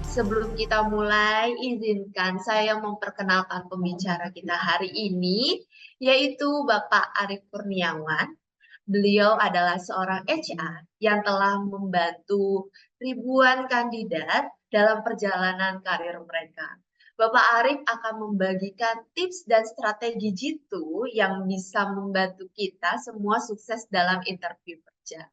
Sebelum kita mulai, izinkan saya memperkenalkan pembicara kita hari ini, yaitu Bapak Arief Kurniawan. Beliau adalah seorang HR yang telah membantu ribuan kandidat dalam perjalanan karir mereka. Bapak Arief akan membagikan tips dan strategi jitu yang bisa membantu kita semua sukses dalam interview kerja.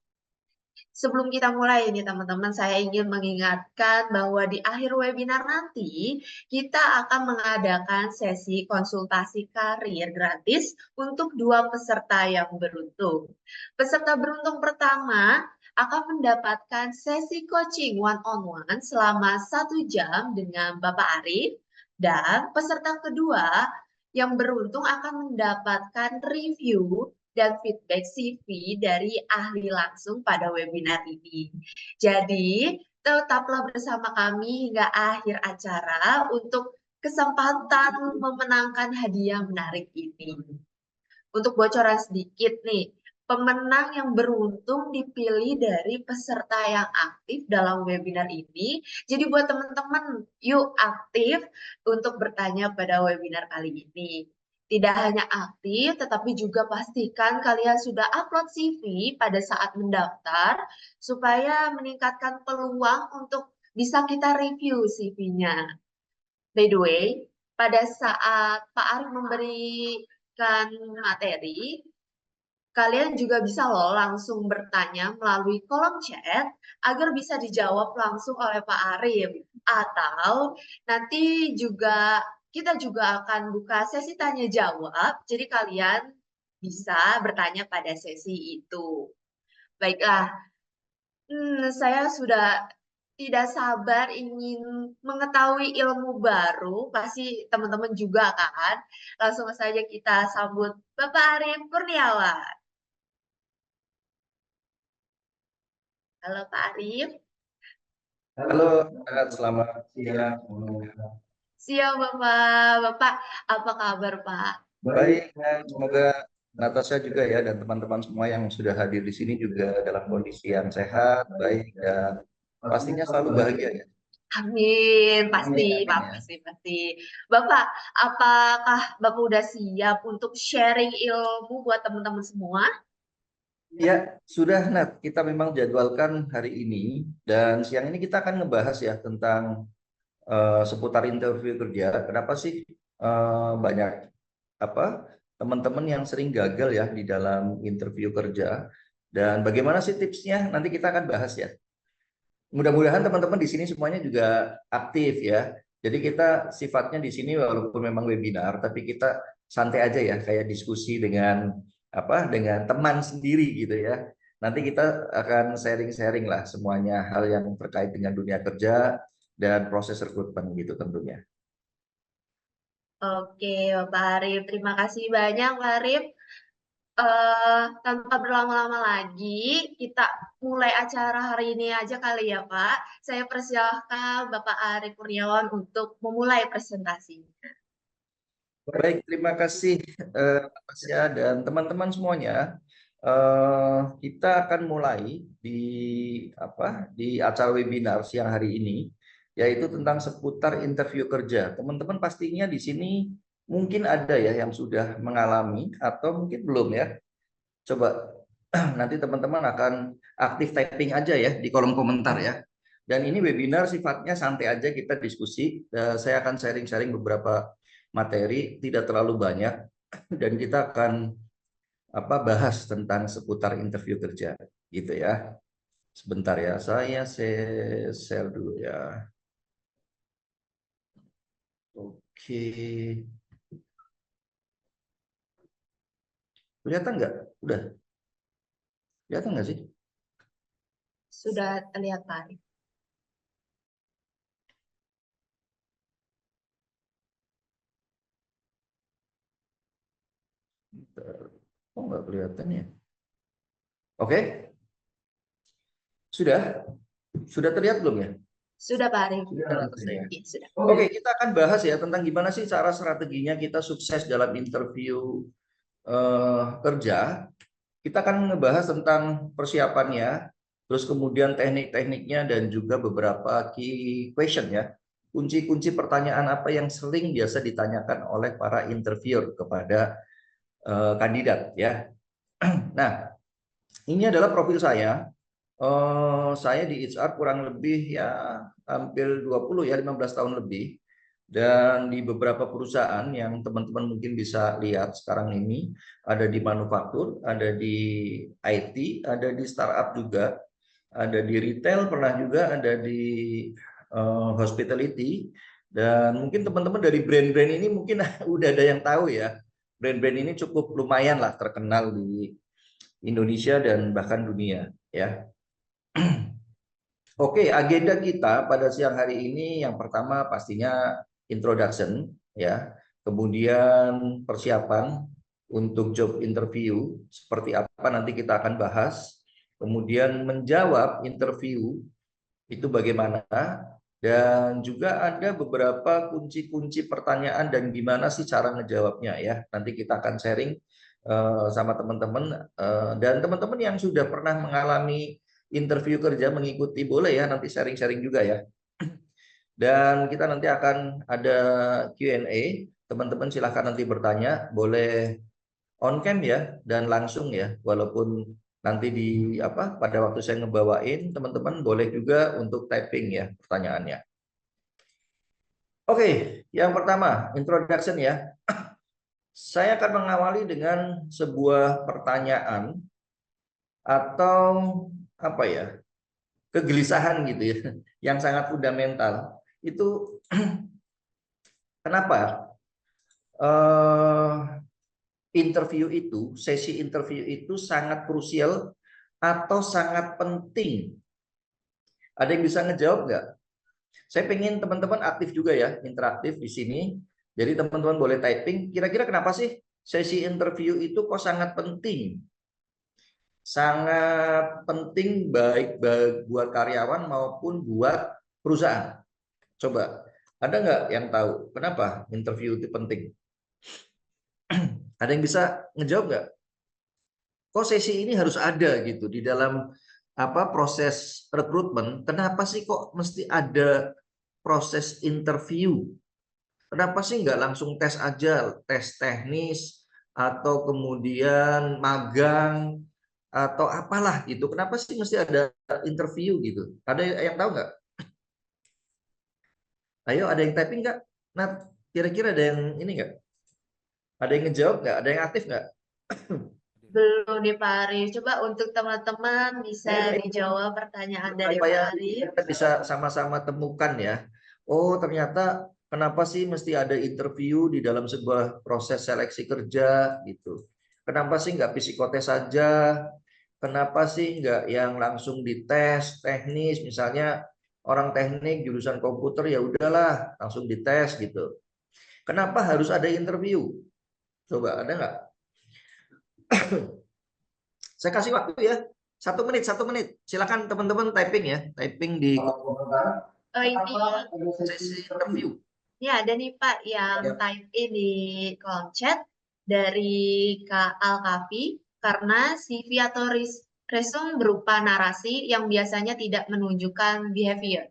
Sebelum kita mulai ini teman-teman, saya ingin mengingatkan bahwa di akhir webinar nanti kita akan mengadakan sesi konsultasi karir gratis untuk 2 peserta yang beruntung. Peserta beruntung pertama akan mendapatkan sesi coaching one-on-one selama 1 jam dengan Bapak Arief, dan peserta kedua yang beruntung akan mendapatkan review dan feedback CV dari ahli langsung pada webinar ini. Jadi, tetaplah bersama kami hingga akhir acara untuk kesempatan memenangkan hadiah menarik ini. Untuk bocoran sedikit nih, pemenang yang beruntung dipilih dari peserta yang aktif dalam webinar ini. Jadi buat teman-teman, yuk aktif untuk bertanya pada webinar kali ini. Tidak hanya aktif, tetapi juga pastikan kalian sudah upload CV pada saat mendaftar, supaya meningkatkan peluang untuk bisa kita review CV-nya. By the way, pada saat Pak Arief memberikan materi, kalian juga bisa loh langsung bertanya melalui kolom chat agar bisa dijawab langsung oleh Pak Arief. Atau nanti kita juga akan buka sesi tanya jawab, jadi kalian bisa bertanya pada sesi itu. Baiklah, saya sudah tidak sabar ingin mengetahui ilmu baru, pasti teman-teman juga kan. Langsung saja kita sambut Bapak Arief Kurniawan. Halo Pak Arief. Halo, selamat siang. Siang Bapak. Bapak, apa kabar Pak? Baik, semoga Natasha juga ya dan teman-teman semua yang sudah hadir di sini juga dalam kondisi yang sehat, baik, dan pastinya selalu bahagia ya. Amin, pasti, Amin, Pak, ya. pasti. Bapak, apakah Bapak udah siap untuk sharing ilmu buat teman-teman semua? Ya, sudah Nat, kita memang jadwalkan hari ini dan siang ini kita akan ngebahas ya tentang seputar interview kerja. Kenapa sih banyak teman-teman yang sering gagal ya di dalam interview kerja dan bagaimana sih tipsnya? Nanti kita akan bahas ya. Mudah-mudahan teman-teman di sini semuanya juga aktif ya. Jadi kita sifatnya di sini walaupun memang webinar, tapi kita santai aja ya, kayak diskusi dengan dengan teman sendiri gitu ya. Nanti kita akan sharing-sharing lah semuanya hal yang terkait dengan dunia kerja dan proses rekrutmen gitu tentunya. Oke, Bapak Arief. Terima kasih banyak, Pak Arief. Tanpa berlama-lama lagi, kita mulai acara hari ini aja kali ya, Pak. Saya persilahkan Bapak Arief Kurniawan untuk memulai presentasinya. Baik, terima kasih Tasya dan teman-teman semuanya. Kita akan mulai di acara webinar siang hari ini, yaitu tentang seputar interview kerja. Teman-teman pastinya di sini mungkin ada ya yang sudah mengalami atau mungkin belum ya. Coba nanti teman-teman akan aktif typing aja ya di kolom komentar ya. Dan ini webinar sifatnya santai aja, kita diskusi. Saya akan sharing-sharing beberapa materi, tidak terlalu banyak, dan kita akan bahas tentang seputar interview kerja, gitu ya. Sebentar ya, saya share dulu ya. Oke, kelihatan nggak? Udah, kelihatan nggak sih? Sudah terlihat, Pak Arief. Oh, nggak kelihatan ya? Oke, sudah terlihat belum ya? Sudah, Pak Arief. Sudah. Ya, sudah. Oke, kita akan bahas ya tentang gimana sih cara strateginya kita sukses dalam interview kerja. Kita akan ngebahas tentang persiapannya, terus kemudian teknik-tekniknya dan juga beberapa key question ya. Kunci-kunci pertanyaan apa yang sering biasa ditanyakan oleh para interviewer kepada kandidat ya. Nah, ini adalah profil saya. Saya di HR kurang lebih ya hampir 20 ya 15 tahun lebih. Dan di beberapa perusahaan yang teman-teman mungkin bisa lihat sekarang ini ada di manufaktur, ada di IT, ada di startup juga, ada di retail, pernah juga ada di hospitality. Dan mungkin teman-teman dari brand-brand ini mungkin udah ada yang tahu ya. Brand-brand ini cukup lumayan lah terkenal di Indonesia dan bahkan dunia ya. Oke, agenda kita pada siang hari ini yang pertama pastinya introduction ya. Kemudian persiapan untuk job interview seperti apa nanti kita akan bahas. Kemudian menjawab interview itu bagaimana, dan juga ada beberapa kunci-kunci pertanyaan dan gimana sih cara ngejawabnya ya. Nanti kita akan sharing sama teman-teman, dan teman-teman yang sudah pernah mengalami interview kerja mengikuti boleh ya nanti sharing-sharing juga ya. Dan kita nanti akan ada Q&A. Teman-teman silahkan nanti bertanya, boleh on cam ya dan langsung ya, walaupun nanti di pada waktu saya ngebawain, teman-teman boleh juga untuk typing ya pertanyaannya. Oke, yang pertama introduction ya. Saya akan mengawali dengan sebuah pertanyaan atau apa ya, kegelisahan gitu ya, yang sangat fundamental. Itu kenapa interview itu, sesi interview itu sangat krusial atau sangat penting? Ada yang bisa ngejawab nggak? Saya pengen teman-teman aktif juga ya, interaktif di sini. Jadi teman-teman boleh typing, kira-kira kenapa sih sesi interview itu kok sangat penting? Sangat penting baik buat karyawan maupun buat perusahaan. Coba, ada nggak yang tahu kenapa interview itu penting? Ada yang bisa ngejawab nggak? Kok sesi ini harus ada gitu di dalam proses rekrutmen? Kenapa sih kok mesti ada proses interview? Kenapa sih nggak langsung tes aja, tes teknis atau kemudian magang atau apalah gitu? Kenapa sih mesti ada interview gitu? Ada yang tahu nggak? Ayo, ada yang typing nggak? Nah, kira-kira ada yang ini nggak? Ada yang ngejawab nggak? Ada yang aktif nggak? Belum nih Pak Arif. Coba untuk teman-teman bisa dijawab pertanyaan dari Pak Supaya Arif. kita bisa sama-sama temukan ya. Oh, ternyata kenapa sih mesti ada interview di dalam sebuah proses seleksi kerja gitu. Kenapa sih nggak psikotes saja? Kenapa sih nggak yang langsung dites teknis, misalnya orang teknik jurusan komputer ya udahlah langsung dites gitu. Kenapa harus ada interview? Coba ada nggak? Saya kasih waktu ya. 1 menit, 1 menit. Silakan teman-teman typing ya. Typing di sesi interview. Ini ada nih Pak yang Ya. type in di kolom chat dari Kak Alkafi, karena CV atau resume berupa narasi yang biasanya tidak menunjukkan behavior.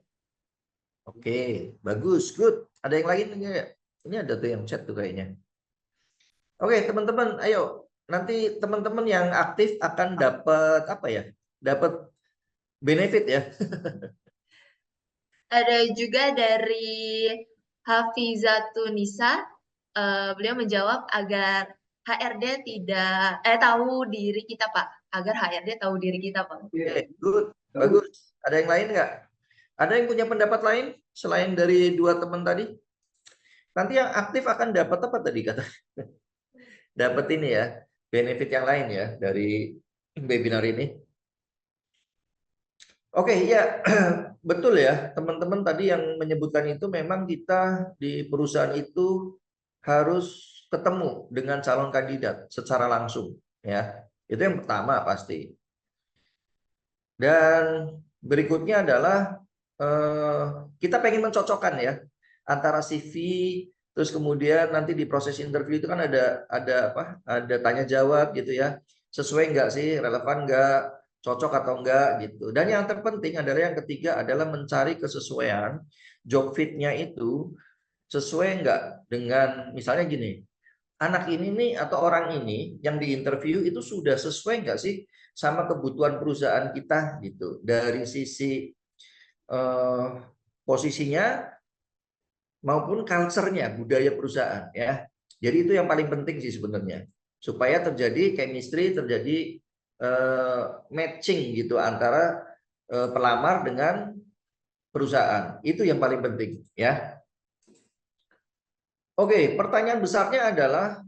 Oke, bagus, good. Ada yang lain enggak? Ini ada tuh yang chat tuh kayaknya. Oke, teman-teman, ayo. Nanti teman-teman yang aktif akan dapat apa ya? Dapat benefit ya. Ada juga dari Hafizatunisa, beliau menjawab agar HRD tidak tahu diri kita Pak, agar HRD tahu diri kita Pak. Oke, good, bagus. Ada yang lain nggak? Ada yang punya pendapat lain selain dari dua teman tadi? Nanti yang aktif akan dapat apa tadi kata? Dapat ini ya, benefit yang lain ya dari webinar ini. Oke, ya betul ya teman-teman tadi yang menyebutkan itu, memang kita di perusahaan itu harus ketemu dengan calon kandidat secara langsung ya. Itu yang pertama pasti. Dan berikutnya adalah kita pengen mencocokkan ya antara CV, terus kemudian nanti di proses interview itu kan ada tanya jawab gitu ya, sesuai nggak sih, relevan nggak, cocok atau enggak gitu. Dan yang terpenting adalah yang ketiga adalah mencari kesesuaian job fit-nya itu sesuai enggak dengan misalnya gini, anak ini nih atau orang ini yang diinterview itu sudah sesuai enggak sih sama kebutuhan perusahaan kita gitu dari sisi eh, posisinya maupun culture-nya, budaya perusahaan ya. Jadi itu yang paling penting sih sebenarnya. Supaya terjadi chemistry, terjadi matching gitu antara pelamar dengan perusahaan. Itu yang paling penting ya. Oke, pertanyaan besarnya adalah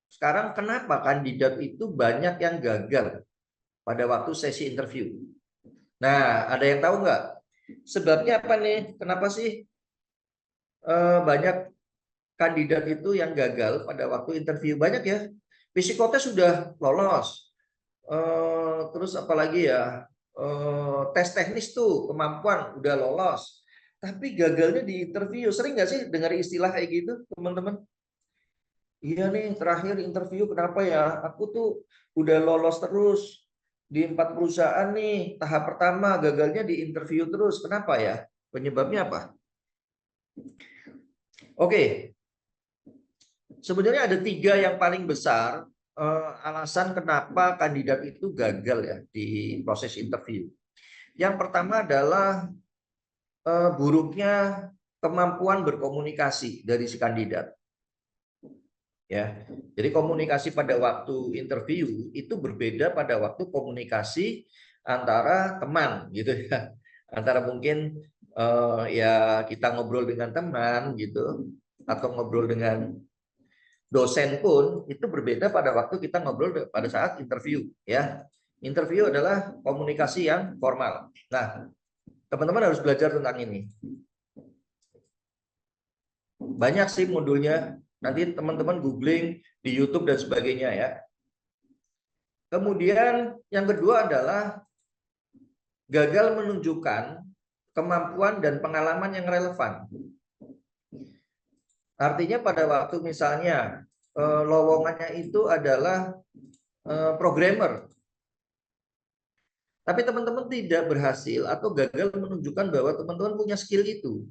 sekarang kenapa kandidat itu banyak yang gagal pada waktu sesi interview? Nah, ada yang tahu nggak? Sebabnya apa nih? Kenapa sih banyak kandidat itu yang gagal pada waktu interview? Banyak ya. Psikotes sudah lolos. Terus apalagi ya? Tes teknis tuh kemampuan udah lolos. Tapi gagalnya di interview. Sering nggak sih dengar istilah kayak gitu, teman-teman? Iya nih, terakhir interview kenapa ya? Aku tuh udah lolos terus di 4 perusahaan nih. Tahap pertama gagalnya di interview terus. Kenapa ya? Penyebabnya apa? Oke, sebenarnya ada 3 yang paling besar alasan kenapa kandidat itu gagal ya di proses interview. Yang pertama adalah buruknya kemampuan berkomunikasi dari si kandidat. Ya, jadi komunikasi pada waktu interview itu berbeda pada waktu komunikasi antara teman gitu ya, antara mungkin ya kita ngobrol dengan teman gitu atau ngobrol dengan dosen pun itu berbeda pada waktu kita ngobrol pada saat interview ya. Interview adalah komunikasi yang formal. Nah, teman-teman harus belajar tentang ini. Banyak sih modulnya. Nanti teman-teman googling di YouTube dan sebagainya ya. Kemudian yang kedua adalah gagal menunjukkan kemampuan dan pengalaman yang relevan. Artinya pada waktu misalnya lowongannya itu adalah programmer, tapi teman-teman tidak berhasil atau gagal menunjukkan bahwa teman-teman punya skill itu.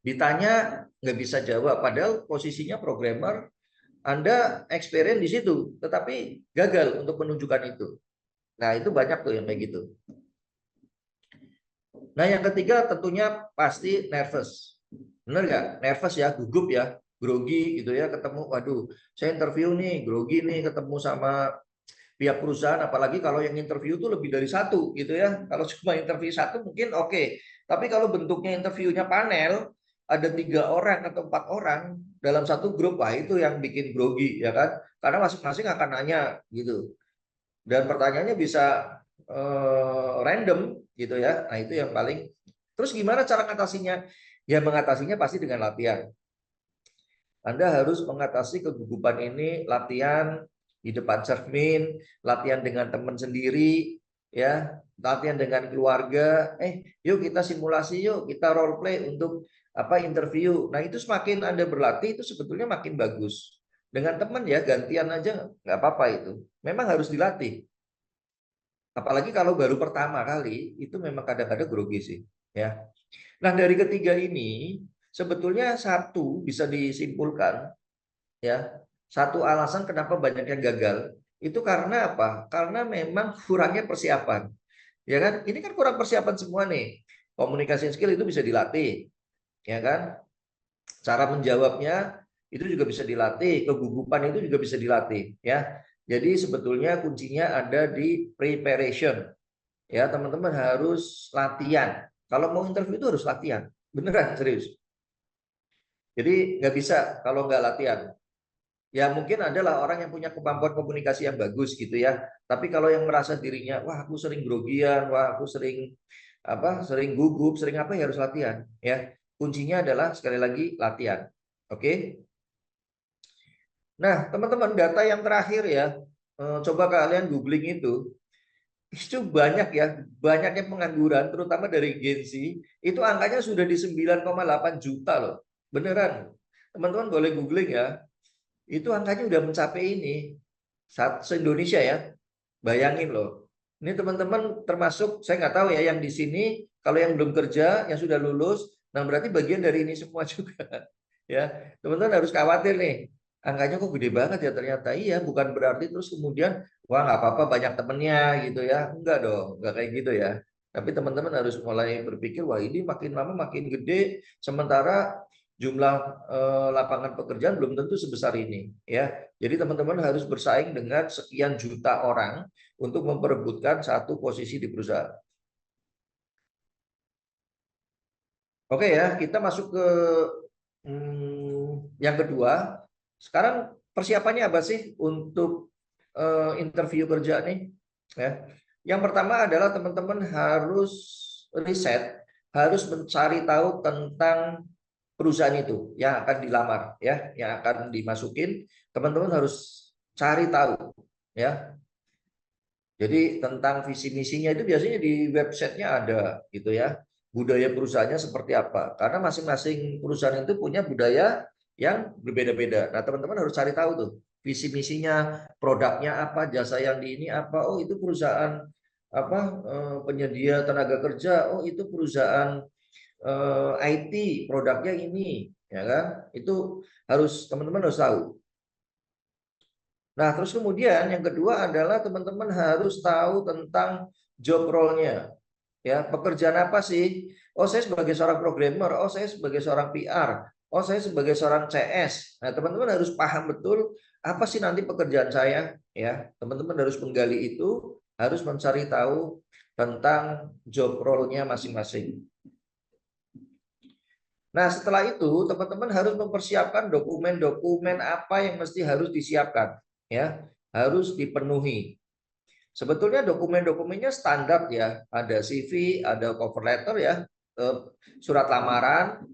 Ditanya nggak bisa jawab, padahal posisinya programmer, Anda experience di situ, tetapi gagal untuk menunjukkan itu. Nah, itu banyak tuh yang kayak gitu. Nah, yang ketiga tentunya pasti nervous. Bener nggak? Nervous ya, gugup ya, grogi gitu ya, ketemu, waduh, saya interview nih, grogi nih, ketemu sama pihak perusahaan, apalagi kalau yang interview tuh lebih dari satu gitu ya. Kalau cuma interview satu mungkin oke. Tapi kalau bentuknya interviewnya panel, ada 3 orang atau 4 orang dalam satu grup, wah itu yang bikin grogi ya kan? Karena masing-masing akan nanya gitu. Dan pertanyaannya bisa random gitu ya. Nah itu yang paling. Terus gimana cara mengatasinya? Ya mengatasinya pasti dengan latihan. Anda harus mengatasi kegugupan ini latihan di depan cermin, latihan dengan teman sendiri, ya, latihan dengan keluarga. Yuk kita simulasi, yuk kita role play untuk apa interview. Nah itu semakin Anda berlatih itu sebetulnya makin bagus. Dengan teman ya gantian aja nggak apa-apa itu. Memang harus dilatih. Apalagi kalau baru pertama kali itu memang kadang-kadang grogi sih, ya. Nah dari ketiga ini sebetulnya satu bisa disimpulkan ya, satu alasan kenapa banyak yang gagal itu karena apa? Karena memang kurangnya persiapan. Ya kan? Ini kan kurang persiapan semua nih. Komunikasi skill itu bisa dilatih, ya kan? Cara menjawabnya itu juga bisa dilatih, kegugupan itu juga bisa dilatih, ya. Jadi sebetulnya kuncinya ada di preparation. Ya, teman-teman harus latihan. Kalau mau interview itu harus latihan. Beneran, serius. Jadi nggak bisa kalau nggak latihan. Ya mungkin adalah orang yang punya kemampuan komunikasi yang bagus gitu ya. Tapi kalau yang merasa dirinya, wah aku sering grogian, wah aku sering apa, sering gugup, sering apa ya harus latihan. Ya kuncinya adalah sekali lagi latihan. Oke. Nah teman-teman data yang terakhir ya, coba kalian googling itu banyak ya, banyaknya pengangguran, terutama dari Gen Z, itu angkanya sudah di 9,8 juta loh. Beneran. Teman-teman boleh googling ya. Itu angkanya udah mencapai ini se-Indonesia ya. Bayangin loh. Ini teman-teman termasuk, saya nggak tahu ya yang di sini, kalau yang belum kerja, yang sudah lulus, nah berarti bagian dari ini semua juga. Ya, teman-teman harus khawatir nih. Angkanya kok gede banget ya ternyata. Iya, bukan berarti terus kemudian, wah nggak apa-apa banyak temennya gitu ya. Enggak dong, nggak kayak gitu ya. Tapi teman-teman harus mulai berpikir, wah ini makin lama makin gede, sementara jumlah lapangan pekerjaan belum tentu sebesar ini. Ya, jadi teman-teman harus bersaing dengan sekian juta orang untuk memperebutkan satu posisi di perusahaan. Oke ya, kita masuk ke yang kedua. Sekarang persiapannya apa sih untuk interview kerja nih? Ya. Yang pertama adalah teman-teman harus riset, harus mencari tahu tentang perusahaan itu yang akan dilamar, ya, yang akan dimasukin. Teman-teman harus cari tahu, ya. Jadi tentang visi misinya itu biasanya di websitenya ada gitu ya. Budaya perusahaannya seperti apa. Karena masing-masing perusahaan itu punya budaya yang berbeda-beda. Nah, teman-teman harus cari tahu tuh visi misinya, produknya apa, jasa yang di ini apa. Oh, itu perusahaan apa penyedia tenaga kerja. Oh, itu perusahaan IT, produknya ini, ya kan? Itu harus teman-teman harus tahu. Nah, terus kemudian yang kedua adalah teman-teman harus tahu tentang job role-nya. Ya, pekerjaan apa sih? Oh, saya sebagai seorang programmer, oh saya sebagai seorang PR, oh saya sebagai seorang CS. Nah, teman-teman harus paham betul apa sih nanti pekerjaan saya, ya. Teman-teman harus menggali itu, harus mencari tahu tentang job role-nya masing-masing. Nah, setelah itu teman-teman harus mempersiapkan dokumen-dokumen apa yang mesti harus disiapkan, ya, harus dipenuhi. Sebetulnya dokumen-dokumennya standar ya, ada CV, ada cover letter ya, surat lamaran.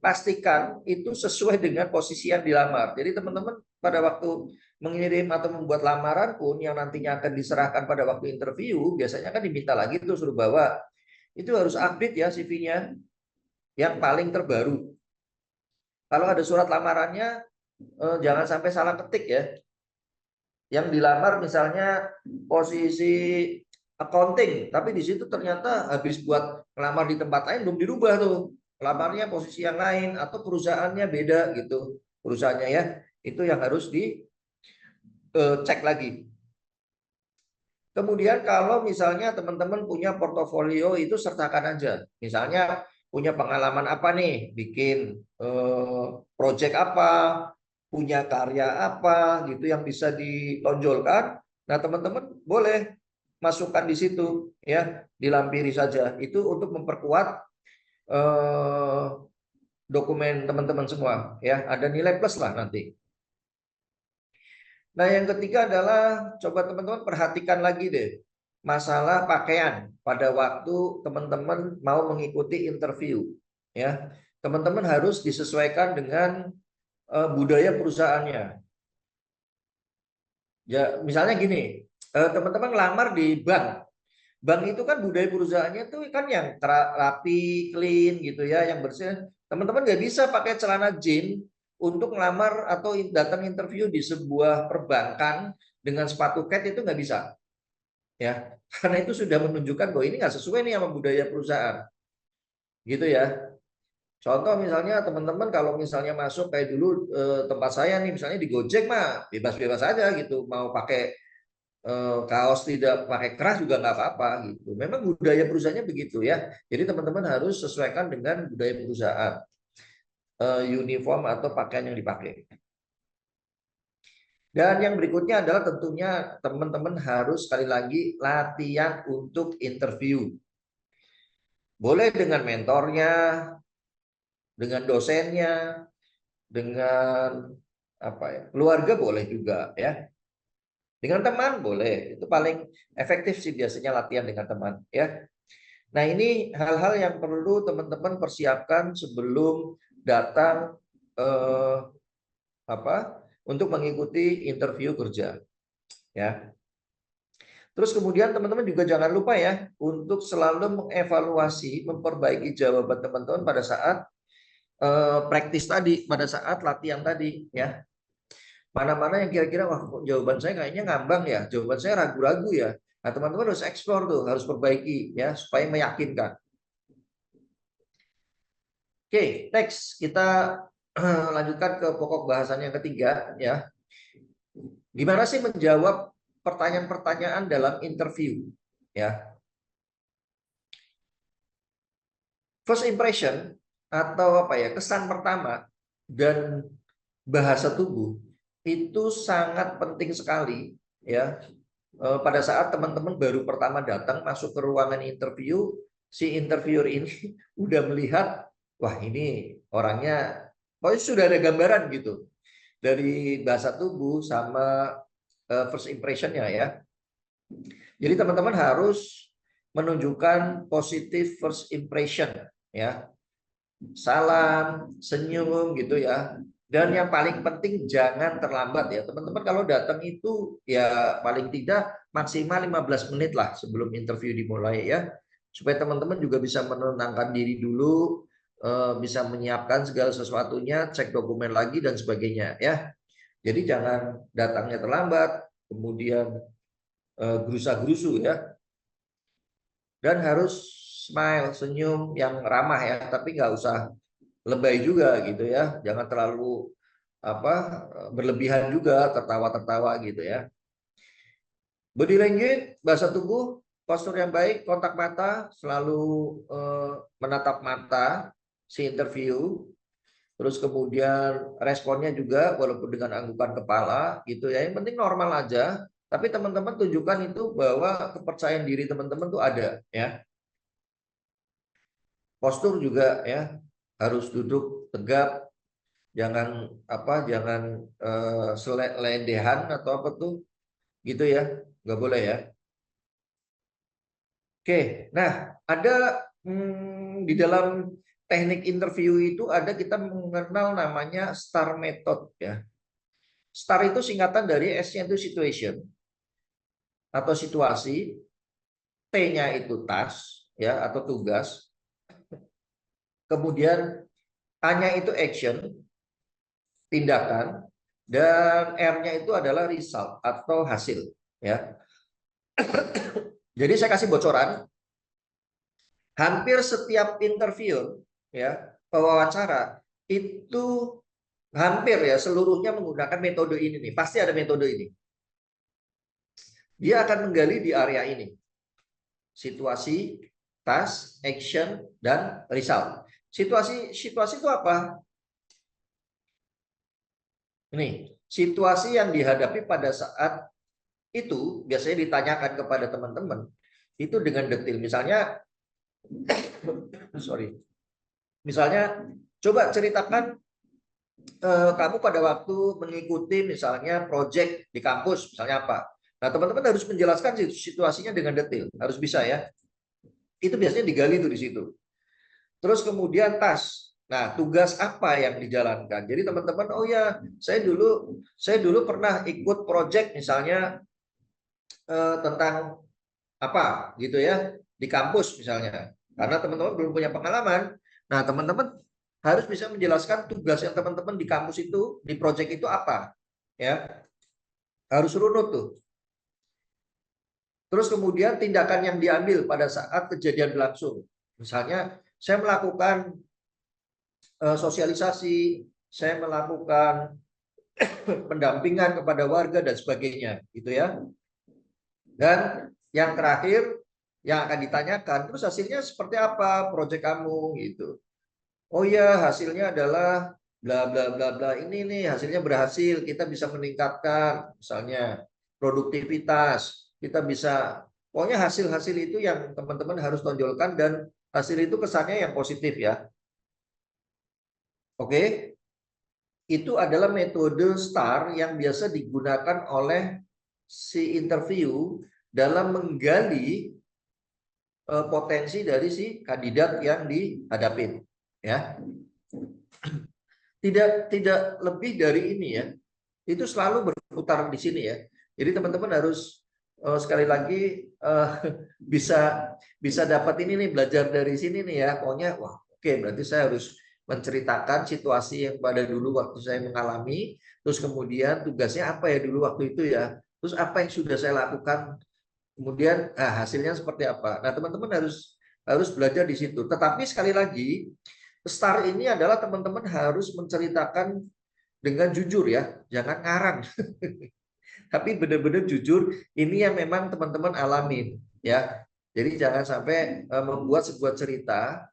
Pastikan itu sesuai dengan posisi yang dilamar. Jadi teman-teman pada waktu mengirim atau membuat lamaran pun yang nantinya akan diserahkan pada waktu interview, biasanya kan diminta lagi tuh suruh bawa. Itu harus update ya CV-nya yang paling terbaru. Kalau ada surat lamarannya, jangan sampai salah ketik ya. Yang dilamar misalnya posisi accounting, tapi di situ ternyata habis buat ngelamar di tempat lain belum dirubah tuh. Lamarnya posisi yang lain atau perusahaannya beda gitu. Perusahaannya ya, itu yang harus dicek lagi. Kemudian kalau misalnya teman-teman punya portofolio itu sertakan aja. Misalnya punya pengalaman apa nih, bikin project apa, punya karya apa gitu yang bisa ditonjolkan. Nah, teman-teman boleh masukkan di situ ya, dilampiri saja. Itu untuk memperkuat dokumen teman-teman semua ya, ada nilai plus lah nanti. Nah, yang ketiga adalah coba teman-teman perhatikan lagi deh masalah pakaian pada waktu teman-teman mau mengikuti interview ya. Teman-teman harus disesuaikan dengan budaya perusahaannya. Ya, misalnya gini, teman-teman ngelamar di bank. Bank itu kan budaya perusahaannya tuh kan yang rapi, clean gitu ya, yang bersih. Teman-teman nggak bisa pakai celana jeans untuk ngelamar atau datang interview di sebuah perbankan dengan sepatu cat, itu nggak bisa. Ya, karena itu sudah menunjukkan bahwa ini nggak sesuai nih sama budaya perusahaan. Gitu ya. Contoh misalnya teman-teman kalau misalnya masuk kayak dulu tempat saya nih misalnya di Gojek mah bebas-bebas aja gitu, mau pakai kaos tidak pakai keras juga nggak apa-apa gitu. Memang budaya perusahaannya begitu ya. Jadi teman-teman harus sesuaikan dengan budaya perusahaan, uniform atau pakaian yang dipakai. Dan yang berikutnya adalah tentunya teman-teman harus sekali lagi latihan untuk interview. Boleh dengan mentornya, dengan dosennya, dengan apa ya, keluarga boleh juga ya. Dengan teman boleh, itu paling efektif sih biasanya latihan dengan teman ya. Nah, ini hal-hal yang perlu teman-teman persiapkan sebelum datang eh, untuk mengikuti interview kerja ya. Terus kemudian teman-teman juga jangan lupa ya untuk selalu mengevaluasi, memperbaiki jawaban teman-teman pada saat praktis tadi, pada saat latihan tadi ya. Mana-mana yang kira-kira wah jawaban saya kayaknya ngambang ya, jawaban saya ragu-ragu ya. Nah, teman-teman harus explore tuh, harus perbaiki ya supaya meyakinkan. Oke, next kita lanjutkan ke pokok bahasan yang ketiga ya. Gimana sih menjawab pertanyaan-pertanyaan dalam interview ya. First impression atau apa ya, kesan pertama dan bahasa tubuh itu sangat penting sekali ya. Pada saat teman-teman baru pertama datang masuk ke ruangan interview, si interviewer ini udah melihat, wah ini orangnya, pokoknya sudah ada gambaran gitu dari bahasa tubuh sama first impressionnya ya. Jadi teman-teman harus menunjukkan positive first impression ya, salam, senyum gitu ya. Dan yang paling penting jangan terlambat ya. Teman-teman kalau datang itu ya paling tidak maksimal 15 menit lah sebelum interview dimulai ya. Supaya teman-teman juga bisa menenangkan diri dulu, bisa menyiapkan segala sesuatunya, cek dokumen lagi dan sebagainya ya. Jadi jangan datangnya terlambat, kemudian gerusa-gerusu ya. Dan harus smile, senyum yang ramah ya, tapi nggak usah lebay juga gitu ya, jangan terlalu berlebihan juga, tertawa-tertawa gitu ya. Body language, bahasa tubuh, postur yang baik, kontak mata, selalu menatap mata si interview, terus kemudian responnya juga walaupun dengan anggukan kepala gitu ya, yang penting normal aja, tapi teman-teman tunjukkan itu bahwa kepercayaan diri teman-teman tuh ada ya. Postur juga ya, harus duduk tegap, jangan selendehan atau apa tuh gitu ya, nggak boleh ya. Oke, nah ada di dalam teknik interview itu ada kita mengenal namanya STAR method ya. STAR itu singkatan dari S-nya itu situation atau situasi, T-nya itu task ya atau tugas, kemudian A-nya itu action, tindakan, dan R-nya itu adalah result atau hasil ya. Jadi saya kasih bocoran, hampir setiap interview ya, pewawancara itu hampir ya seluruhnya menggunakan metode ini nih. Pasti ada metode ini. Dia akan menggali di area ini. Situasi, task, action, dan result. Situasi itu apa? Ini, situasi yang dihadapi pada saat itu biasanya ditanyakan kepada teman-teman itu dengan detail. Misalnya, misalnya coba ceritakan kamu pada waktu mengikuti misalnya project di kampus, misalnya apa. Nah, teman-teman harus menjelaskan situasinya dengan detail, harus bisa ya. Itu biasanya digali tuh di situ. Terus kemudian task. Nah, tugas apa yang dijalankan? Jadi teman-teman, oh ya, saya dulu pernah ikut project misalnya tentang apa gitu ya di kampus misalnya. Karena teman-teman belum punya pengalaman. Nah, teman-teman harus bisa menjelaskan tugas yang teman-teman di kampus itu, di project itu apa. Ya, harus runut tuh. Terus kemudian tindakan yang diambil pada saat kejadian berlangsung. Misalnya, saya melakukan sosialisasi, saya melakukan pendampingan kepada warga dan sebagainya, gitu ya. Dan yang terakhir yang akan ditanyakan, terus hasilnya seperti apa proyek kamu gitu. Oh ya, hasilnya adalah bla bla bla bla, ini nih hasilnya berhasil, kita bisa meningkatkan misalnya produktivitas, kita bisa, pokoknya hasil-hasil itu yang teman-teman harus tonjolkan dan hasil itu kesannya yang positif ya. Oke. Itu adalah metode STAR yang biasa digunakan oleh si interview dalam menggali potensi dari si kandidat yang dihadapin ya. Tidak lebih dari ini ya. Itu selalu berputar di sini ya. Jadi teman-teman harus sekali lagi bisa dapat ini nih, belajar dari sini nih ya. Pokoknya wah, oke, berarti saya harus menceritakan situasi yang pada dulu waktu saya mengalami, terus kemudian tugasnya apa ya dulu waktu itu ya. Terus apa yang sudah saya lakukan Kemudian hasilnya seperti apa. Nah, teman-teman harus belajar di situ. Tetapi sekali lagi, STAR ini adalah teman-teman harus menceritakan dengan jujur ya, jangan ngarang. Tapi benar-benar jujur, ini yang memang teman-teman alamin ya. Jadi jangan sampai membuat sebuah cerita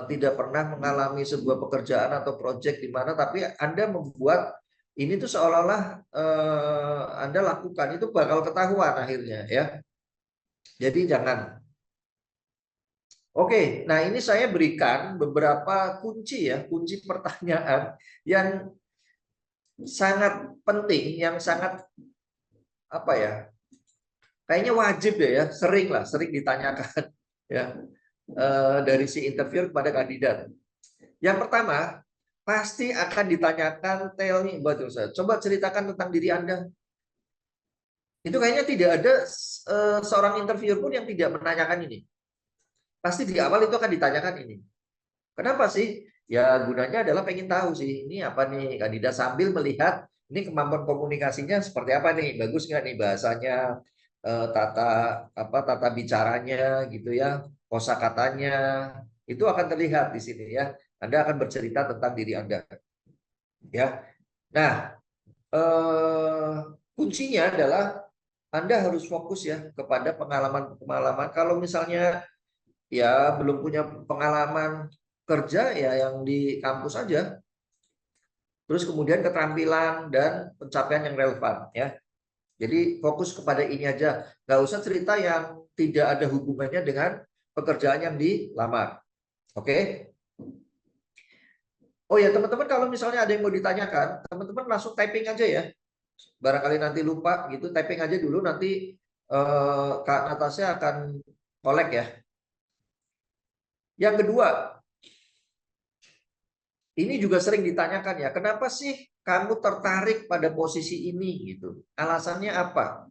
tidak pernah mengalami sebuah pekerjaan atau proyek di mana, tapi Anda membuat ini tuh seolah-olah Anda lakukan, itu bakal ketahuan akhirnya ya. Jadi jangan. Oke, nah ini saya berikan beberapa kunci ya, kunci pertanyaan yang sangat penting, yang sangat apa ya, kayaknya wajib ya, sering ditanyakan ya dari si interviewer kepada kandidat. Yang pertama, pasti akan ditanyakan, tell me about yourself. Coba ceritakan tentang diri Anda. Itu kayaknya tidak ada seorang interviewer pun yang tidak menanyakan ini. Pasti di awal itu akan ditanyakan ini. Kenapa sih? Ya gunanya adalah pengen tahu sih, ini apa nih kandidat, sambil melihat ini kemampuan komunikasinya seperti apa nih, bagus nggak nih bahasanya, tata bicaranya gitu ya, kosakatanya, itu akan terlihat di sini ya. Anda akan bercerita tentang diri Anda ya. Nah, kuncinya adalah Anda harus fokus ya kepada pengalaman-pengalaman. Kalau misalnya ya belum punya pengalaman kerja ya yang di kampus aja. Terus kemudian keterampilan dan pencapaian yang relevan ya. Jadi fokus kepada ini aja. Nggak usah cerita yang tidak ada hubungannya dengan pekerjaan yang dilamar. Oke? Oh ya teman-teman, kalau misalnya ada yang mau ditanyakan, teman-teman langsung typing aja ya. Barangkali nanti lupa gitu, typing aja dulu, nanti Kak Natasha akan kolek ya. Yang kedua, ini juga sering ditanyakan ya, kenapa sih kamu tertarik pada posisi ini gitu? Alasannya apa?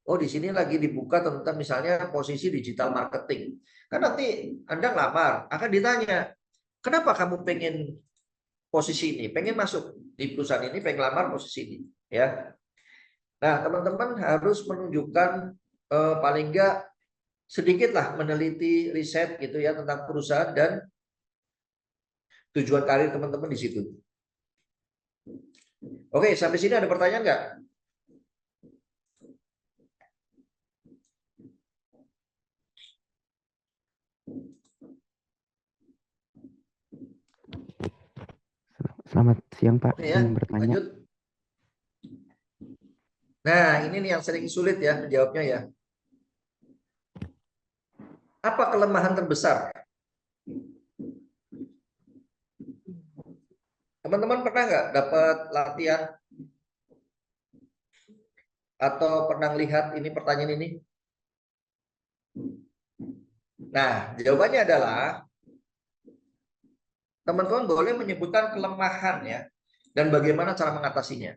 Oh, di sini lagi dibuka tentang misalnya posisi digital marketing. Kan nanti Anda ngelamar, akan ditanya, kenapa kamu pengen posisi ini? Pengen masuk di perusahaan ini, pengen lamar posisi ini, ya. Nah, teman-teman harus menunjukkan paling enggak sedikit lah meneliti riset gitu ya tentang perusahaan dan tujuan karir teman-teman di situ. Oke, sampai sini ada pertanyaan nggak? Selamat siang Pak, Ini ya, ingin bertanya. lanjut. Nah, ini nih yang sering sulit ya menjawabnya ya. Apa kelemahan terbesar? Teman-teman pernah nggak dapat latihan atau pernah lihat ini pertanyaan ini? Nah, jawabannya adalah teman-teman boleh menyebutkan kelemahan ya dan bagaimana cara mengatasinya.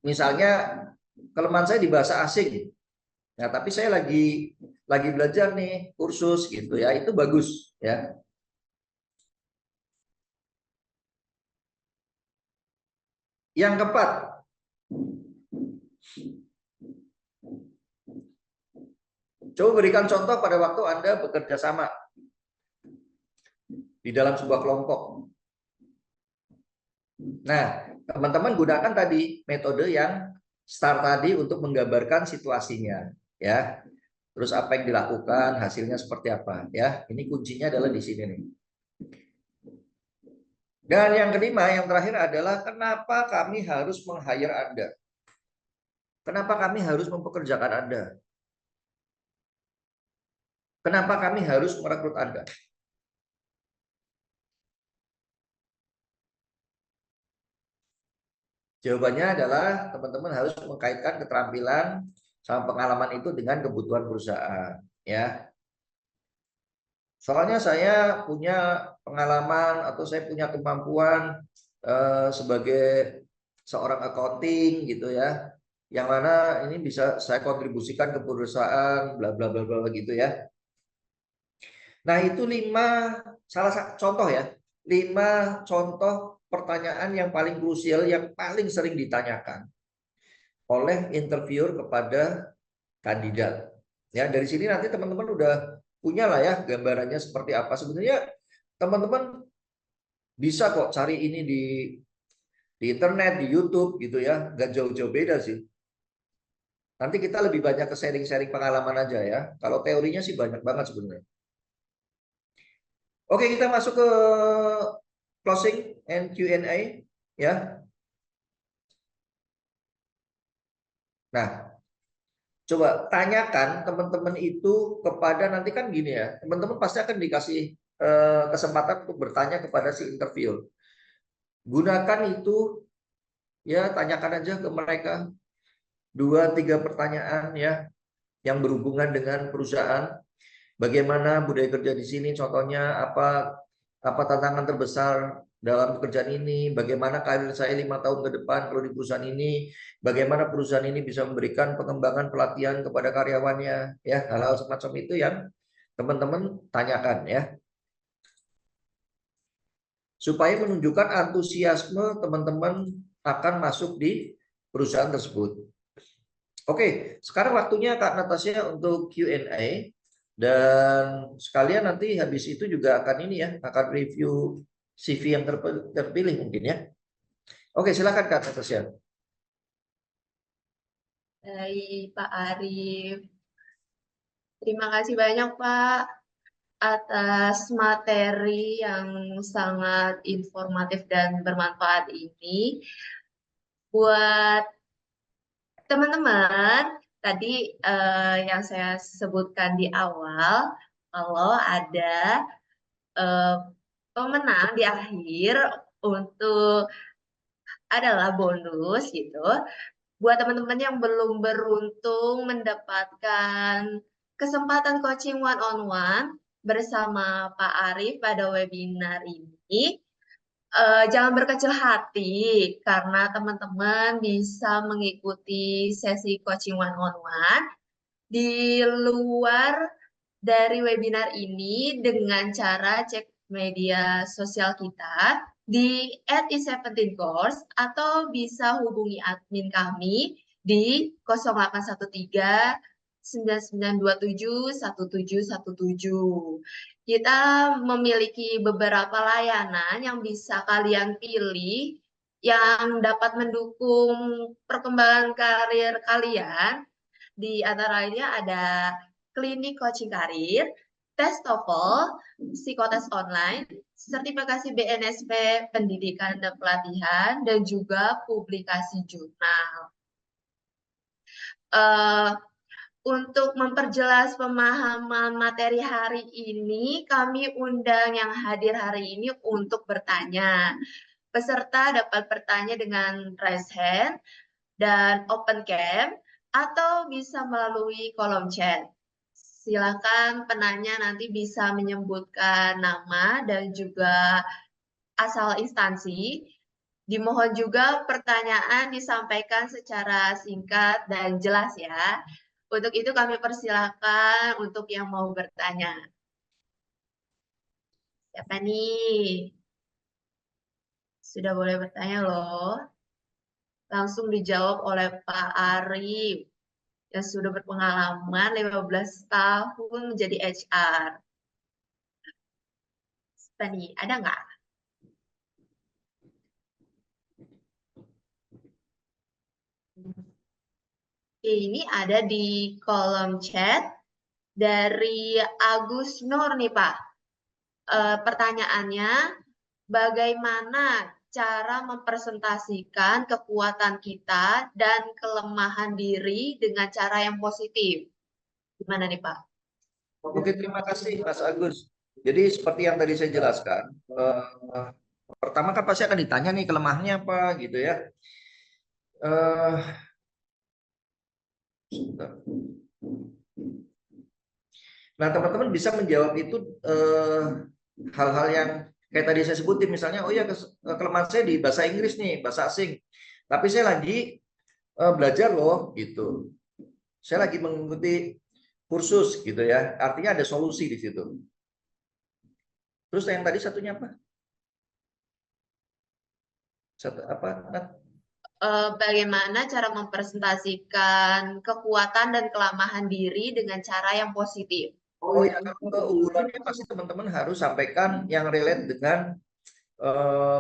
Misalnya kelemahan saya di bahasa asing. Nah, tapi saya lagi belajar nih kursus gitu ya, itu bagus ya. Yang keempat, coba berikan contoh pada waktu Anda bekerja sama di dalam sebuah kelompok. Nah, teman-teman gunakan tadi metode yang STAR tadi untuk menggambarkan situasinya ya. Terus apa yang dilakukan, hasilnya seperti apa ya. Ini kuncinya adalah di sini nih. Dan yang kelima, yang terakhir adalah kenapa kami harus meng-hire Anda? Kenapa kami harus mempekerjakan Anda? Kenapa kami harus merekrut Anda? Jawabannya adalah teman-teman harus mengkaitkan keterampilan sama pengalaman itu dengan kebutuhan perusahaan ya. Soalnya saya punya pengalaman atau saya punya kemampuan sebagai seorang accounting gitu ya, yang mana ini bisa saya kontribusikan ke perusahaan bla bla bla bla gitu ya. Nah, itu 5 salah satu contoh ya. 5 contoh pertanyaan yang paling krusial yang paling sering ditanyakan. oleh interviewer kepada kandidat. Ya, dari sini nanti teman-teman udah punya lah ya gambarannya seperti apa. Sebenarnya teman-teman bisa kok cari ini di internet, di YouTube gitu ya, nggak jauh-jauh beda sih. Nanti kita lebih banyak ke sharing-sharing pengalaman aja ya. Kalau teorinya sih banyak banget sebenarnya. Oke, kita masuk ke closing and Q&A ya. Nah, coba tanyakan teman-teman itu kepada nanti kan gini ya, teman-teman pasti akan dikasih kesempatan untuk bertanya kepada si interview. Gunakan itu ya, tanyakan aja ke mereka 2-3 pertanyaan ya yang berhubungan dengan perusahaan. Bagaimana budaya kerja di sini? Contohnya apa tantangan terbesar dalam pekerjaan ini? Bagaimana karir saya 5 tahun ke depan kalau di perusahaan ini? Bagaimana perusahaan ini bisa memberikan pengembangan pelatihan kepada karyawannya? Ya, hal-hal semacam itu yang teman-teman tanyakan ya. Supaya menunjukkan antusiasme teman-teman akan masuk di perusahaan tersebut. Oke, sekarang waktunya Kak Natasha untuk Q&A. Dan sekalian nanti habis itu juga akan ini ya, akan review CV yang terpilih mungkin ya. Oke, silakan Kak Natasha. Baik, Pak Arif. Terima kasih banyak, Pak, atas materi yang sangat informatif dan bermanfaat ini. Buat teman-teman, tadi yang saya sebutkan di awal, kalau ada pemenang di akhir untuk adalah bonus gitu. Buat teman-teman yang belum beruntung mendapatkan kesempatan coaching one-on-one bersama Pak Arif pada webinar ini, jangan berkecil hati karena teman-teman bisa mengikuti sesi coaching one-on-one di luar dari webinar ini dengan cara cek media sosial kita di @i17course atau bisa hubungi admin kami di 0813 9927 1717. Kita memiliki beberapa layanan yang bisa kalian pilih yang dapat mendukung perkembangan karir kalian. Di antara lainnya ada klinik coaching karir, tes TOEFL, psikotes online, sertifikasi BNSP pendidikan dan pelatihan, dan juga publikasi jurnal. Untuk memperjelas pemahaman materi hari ini, kami undang yang hadir hari ini untuk bertanya. Peserta dapat bertanya dengan raise hand dan open cam, atau bisa melalui kolom chat. Silakan penanya nanti bisa menyebutkan nama dan juga asal instansi. Dimohon juga pertanyaan disampaikan secara singkat dan jelas ya. Untuk itu kami persilakan untuk yang mau bertanya. Siapa nih? Sudah boleh bertanya loh. Langsung dijawab oleh Pak Arif yang sudah berpengalaman 15 tahun menjadi HR. Siapa nih? Ada nggak? Ini ada di kolom chat dari Agus Nur nih Pak. Pertanyaannya, bagaimana cara mempresentasikan kekuatan kita dan kelemahan diri dengan cara yang positif? Gimana nih Pak? Oke, terima kasih Mas Agus. Jadi seperti yang tadi saya jelaskan, pertama kan pasti akan ditanya nih kelemahannya apa gitu ya. Nah, teman-teman bisa menjawab itu hal-hal yang kayak tadi saya sebutin, misalnya, oh ya kelemahan saya di bahasa Inggris nih, bahasa asing. Tapi saya lagi belajar loh, gitu. Saya lagi mengikuti kursus, gitu ya. Artinya ada solusi di situ. Terus yang tadi satunya apa? bagaimana cara mempresentasikan kekuatan dan kelemahan diri dengan cara yang positif. Oh ya, kalau keunggulannya pasti teman-teman harus sampaikan yang relate dengan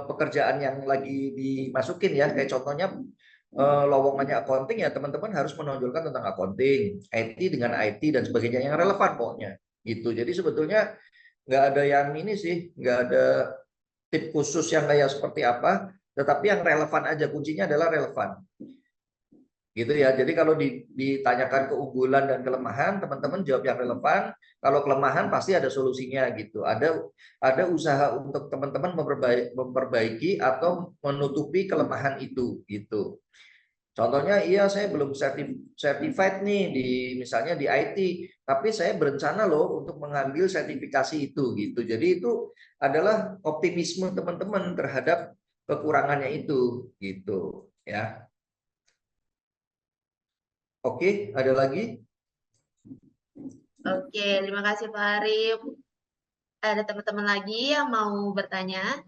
pekerjaan yang lagi dimasukin ya. Kayak contohnya lowongannya accounting ya, teman-teman harus menonjolkan tentang accounting, IT dengan IT dan sebagainya yang relevan pokoknya. Gitu. Jadi sebetulnya nggak ada yang ini sih, nggak ada tip khusus yang kayak seperti apa, tetapi yang relevan aja, kuncinya adalah relevan. Gitu ya. Jadi kalau ditanyakan keunggulan dan kelemahan, teman-teman jawab yang relevan. Kalau kelemahan pasti ada solusinya gitu. Ada usaha untuk teman-teman memperbaiki atau menutupi kelemahan itu gitu. Contohnya, iya saya belum certified nih di misalnya di IT, tapi saya berencana loh untuk mengambil sertifikasi itu gitu. Jadi itu adalah optimisme teman-teman terhadap kekurangannya itu gitu ya. Oke, ada lagi? Oke, terima kasih Pak Arif. Ada teman-teman lagi yang mau bertanya?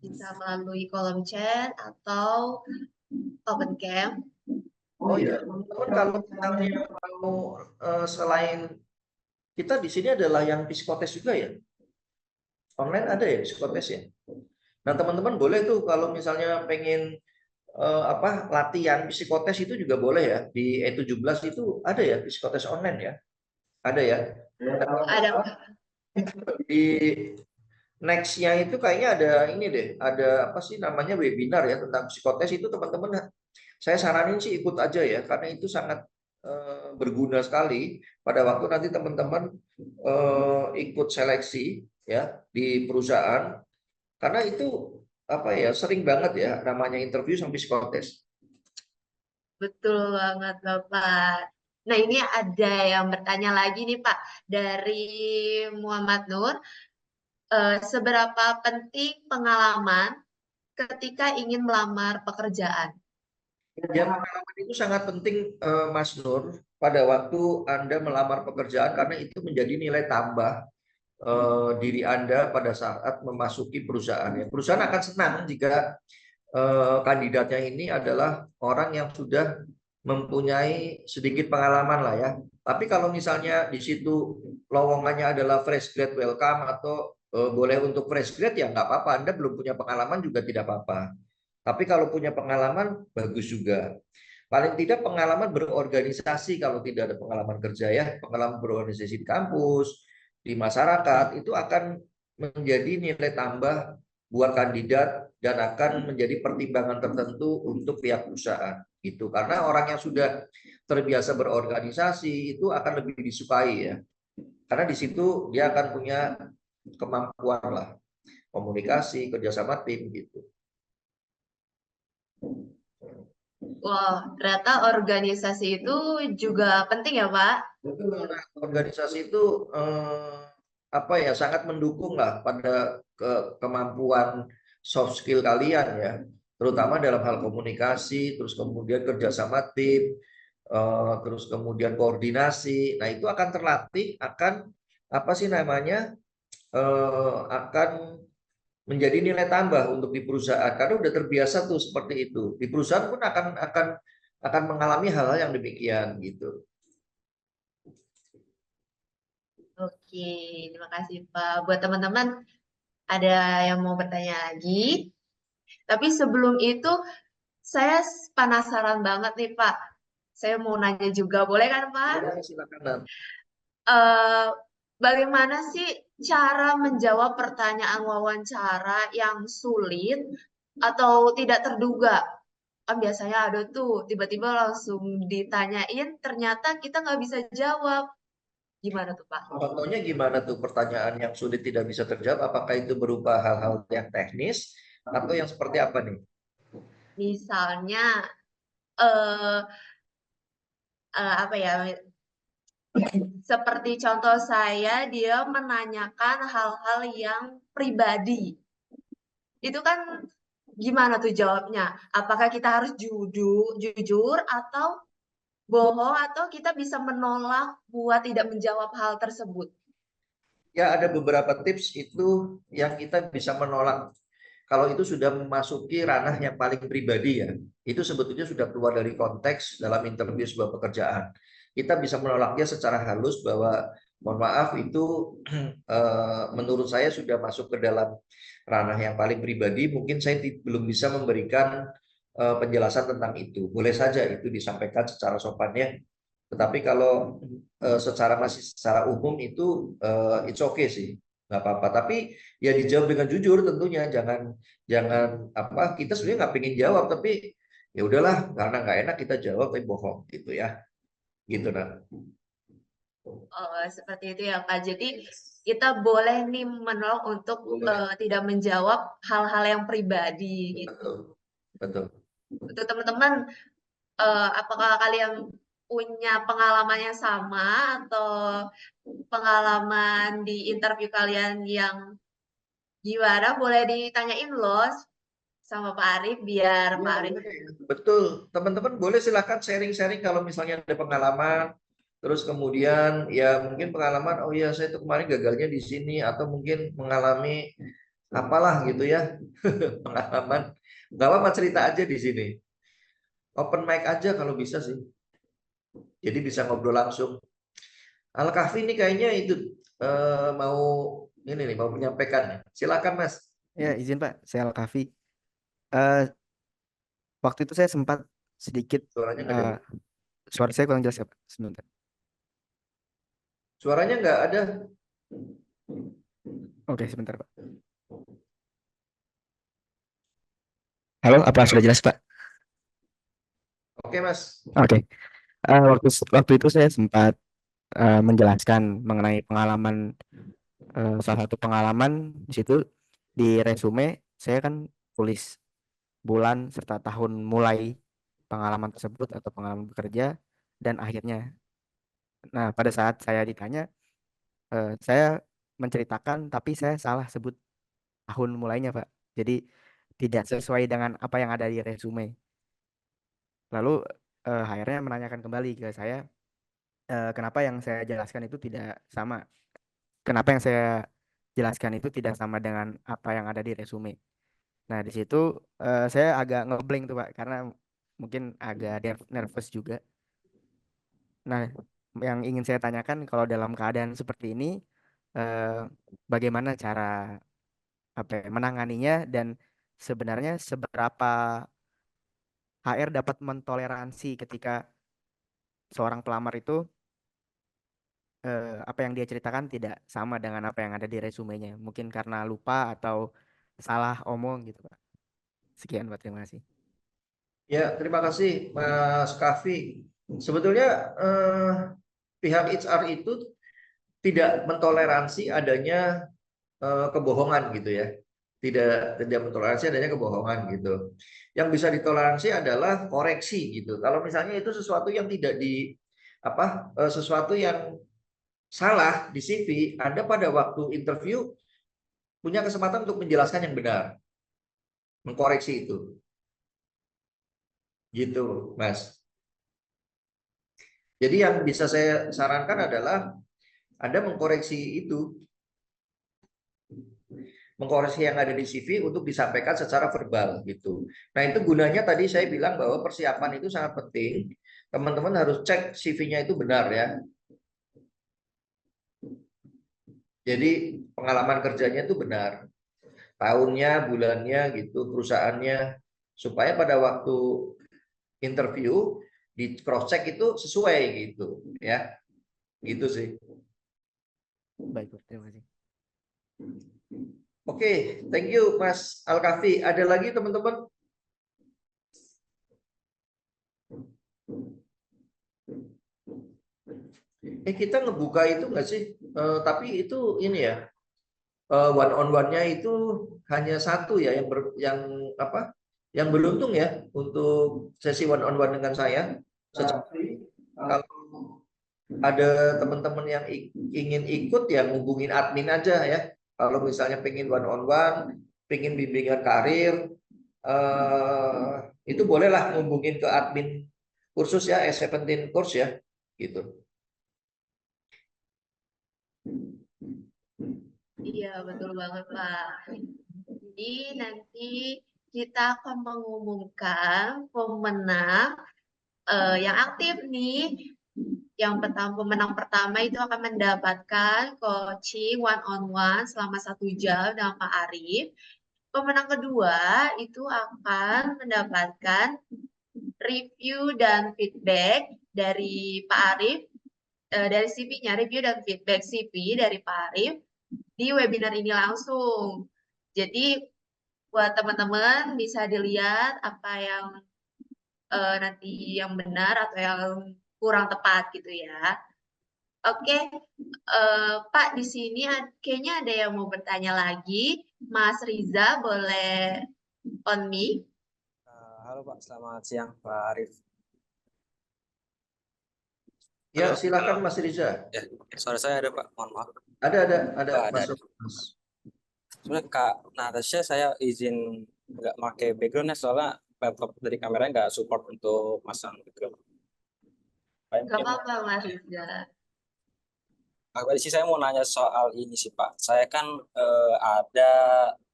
Bisa melalui kolom chat atau open cam. Oh iya, teman-teman kalau misalnya mau selain kita di sini adalah yang psikotes juga ya. Online ada ya psikotes ya. Nah, teman-teman boleh tuh kalau misalnya pengen latihan psikotes itu juga boleh ya. Di E17 itu ada ya psikotes online ya. Ada ya. Nah, kalau Ada di next-nya itu kayaknya ada ini deh, ada apa sih namanya webinar ya tentang psikotes itu teman-teman saya saranin sih ikut aja ya karena itu sangat berguna sekali pada waktu nanti teman-teman ikut seleksi ya di perusahaan karena itu apa ya sering banget ya namanya interview sama psikotes. betul banget Bapak. Nah, ini ada yang bertanya lagi nih Pak dari Muhammad Nur. Seberapa penting pengalaman ketika ingin melamar pekerjaan? Ya, pengalaman itu sangat penting Mas Nur pada waktu Anda melamar pekerjaan karena itu menjadi nilai tambah diri Anda pada saat memasuki perusahaan. Ya, perusahaan akan senang jika kandidatnya ini adalah orang yang sudah mempunyai sedikit pengalaman lah ya. Tapi kalau misalnya di situ lowongannya adalah fresh grade welcome atau boleh untuk fresh grade ya nggak apa-apa. Anda belum punya pengalaman juga tidak apa-apa. Tapi kalau punya pengalaman bagus juga. Paling tidak pengalaman berorganisasi kalau tidak ada pengalaman kerja ya, pengalaman berorganisasi di kampus, di masyarakat itu akan menjadi nilai tambah buat kandidat dan akan menjadi pertimbangan tertentu untuk pihak perusahaan gitu. Karena orang yang sudah terbiasa berorganisasi itu akan lebih disukai ya. Karena di situ dia akan punya kemampuan lah komunikasi, kerjasama tim gitu. Wah, ternyata organisasi itu juga penting ya Pak? Betul, karena organisasi itu apa ya sangat mendukung lah pada kemampuan soft skill kalian ya, terutama dalam hal komunikasi, terus kemudian kerjasama tim, terus kemudian koordinasi. Nah itu akan terlatih, akan apa sih namanya akan menjadi nilai tambah untuk di perusahaan karena udah terbiasa tuh seperti itu. Di perusahaan pun akan mengalami hal-hal yang demikian gitu. Oke, terima kasih Pak. Buat teman-teman, ada yang mau bertanya lagi. Tapi sebelum itu, saya penasaran banget nih Pak. Saya mau nanya juga, boleh kan Pak? Ya, silakan. Eh, Bagaimana sih cara menjawab pertanyaan wawancara yang sulit atau tidak terduga? Kan biasanya ada tuh, tiba-tiba langsung ditanyain, ternyata kita nggak bisa jawab. Gimana tuh Pak? Contohnya gimana tuh pertanyaan yang sulit tidak bisa terjawab? Apakah itu berupa hal-hal yang teknis atau yang seperti apa nih? Misalnya, eh apa ya, seperti contoh saya, dia menanyakan hal-hal yang pribadi. Itu kan gimana tuh jawabnya? Apakah kita harus jujur atau bohong atau kita bisa menolak buat tidak menjawab hal tersebut? Ya, ada beberapa tips itu yang kita bisa menolak. Kalau itu sudah memasuki ranah yang paling pribadi ya, itu sebetulnya sudah keluar dari konteks dalam interview sebuah pekerjaan. Kita bisa menolaknya secara halus bahwa mohon maaf itu menurut saya sudah masuk ke dalam ranah yang paling pribadi. Mungkin saya belum bisa memberikan penjelasan tentang itu. Boleh saja itu disampaikan secara sopannya. Tetapi kalau masih secara umum itu it's okay sih, nggak apa-apa. Tapi ya dijawab dengan jujur tentunya, jangan jangan apa kita sebenarnya nggak pengen jawab tapi ya udahlah karena nggak enak kita jawab tapi bohong gitu ya, gitu nah. Seperti itu ya Pak. Jadi kita boleh nih menolak untuk Boleh. tidak menjawab hal-hal yang pribadi gitu. Betul, betul. Untuk teman-teman, apakah kalian punya pengalaman yang sama atau pengalaman di interview kalian yang gimana? Boleh ditanyain loh sama Pak Arif biar Ya, Pak Arif. boleh. Betul, teman-teman boleh silahkan sharing-sharing kalau misalnya ada pengalaman. Terus kemudian ya mungkin pengalaman, oh ya saya tuh kemarin gagalnya di sini atau mungkin mengalami apalah gitu ya pengalaman. Nggak apa-apa cerita aja di sini. Open mic aja kalau bisa sih. Jadi bisa ngobrol langsung. Al-Kahfi ini kayaknya itu mau ini nih mau menyampaikan. Silakan Mas. Ya, izin Pak, saya Al-Kafi. Eh, Waktu itu saya sempat sedikit, Suaranya nggak ada. eh, suara saya kurang jelas ya Pak, sebentar. Suaranya nggak ada. Oke, sebentar Pak. Halo, apa sudah jelas Pak? Oke Mas. Oke. Waktu waktu itu saya sempat menjelaskan mengenai pengalaman, salah satu pengalaman di situ di resume saya kan tulis bulan serta tahun mulai pengalaman tersebut atau pengalaman bekerja dan akhirnya. Nah, pada saat saya ditanya, saya menceritakan tapi saya salah sebut tahun mulainya, Pak. Jadi tidak sesuai dengan apa yang ada di resume. Lalu HR-nya menanyakan kembali ke saya, kenapa yang saya jelaskan itu tidak sama. Kenapa yang saya jelaskan itu tidak sama dengan apa yang ada di resume. Nah, di situ saya agak ngeblank tuh, Pak, karena mungkin agak nervous juga. Nah, yang ingin saya tanyakan kalau dalam keadaan seperti ini, eh, bagaimana cara apa ya, menanganinya dan sebenarnya seberapa HR dapat mentoleransi ketika seorang pelamar itu, apa yang dia ceritakan tidak sama dengan apa yang ada di resumenya. Mungkin karena lupa atau salah omong gitu, Pak. Sekian, Pak. Terima kasih. Ya, terima kasih Mas Kafi. Sebetulnya pihak HR itu tidak mentoleransi adanya kebohongan gitu ya. Tidak mentoleransi adanya kebohongan gitu. Yang bisa ditoleransi adalah koreksi gitu. Kalau misalnya itu sesuatu yang tidak di apa sesuatu yang salah di CV, Anda pada waktu interview punya kesempatan untuk menjelaskan yang benar, mengkoreksi itu. Gitu, Mas. Jadi yang bisa saya sarankan adalah Anda mengkoreksi itu, mengkoreksi yang ada di CV untuk disampaikan secara verbal gitu. Nah, itu gunanya tadi saya bilang bahwa persiapan itu sangat penting. Teman-teman harus cek CV-nya itu benar ya. Jadi pengalaman kerjanya itu benar. Tahunnya, bulannya gitu, perusahaannya supaya pada waktu interview di cross check itu sesuai gitu ya. Gitu sih. Baik, Pak. Terima kasih. Oke, thank you Mas Alkafi. Ada lagi teman-teman? Kita ngebuka itu nggak sih? Tapi itu ini ya, one on one-nya itu hanya satu ya yang apa? Yang beruntung ya untuk sesi one on one dengan saya. Kalau ada teman-teman yang ingin ikut ya hubungin admin aja ya. Kalau misalnya pengen one on one, pengen bimbingan karir, itu bolehlah ngubungin ke admin kursus ya, S17 course ya, gitu. Iya, betul banget, Pak. Jadi nanti kita akan mengumumkan pemenang yang aktif nih. Yang pemenang pertama itu akan mendapatkan coaching one on one selama 1 jam dengan Pak Arif. Pemenang kedua itu akan mendapatkan review dan feedback dari Pak Arif, dari CV-nya, review dan feedback CV dari Pak Arif di webinar ini langsung. Jadi buat teman-teman bisa dilihat apa yang nanti yang benar atau yang kurang tepat gitu ya. Oke, Pak, di sini kayaknya ada yang mau bertanya lagi. Mas Riza, boleh on mic? Halo Pak, selamat siang Pak Arif. Ya, Halo. silakan Mas Riza. Ya, suara saya ada Pak, mohon maaf. Ada, Oh, ada. masuk, Mas. Sebenarnya Kak Natasha saya izin nggak pakai background ya, soalnya laptop dari kameranya nggak support untuk masang background. Gak apa-apa, Mas Riza. Di sini saya mau nanya soal ini sih Pak. Saya kan ada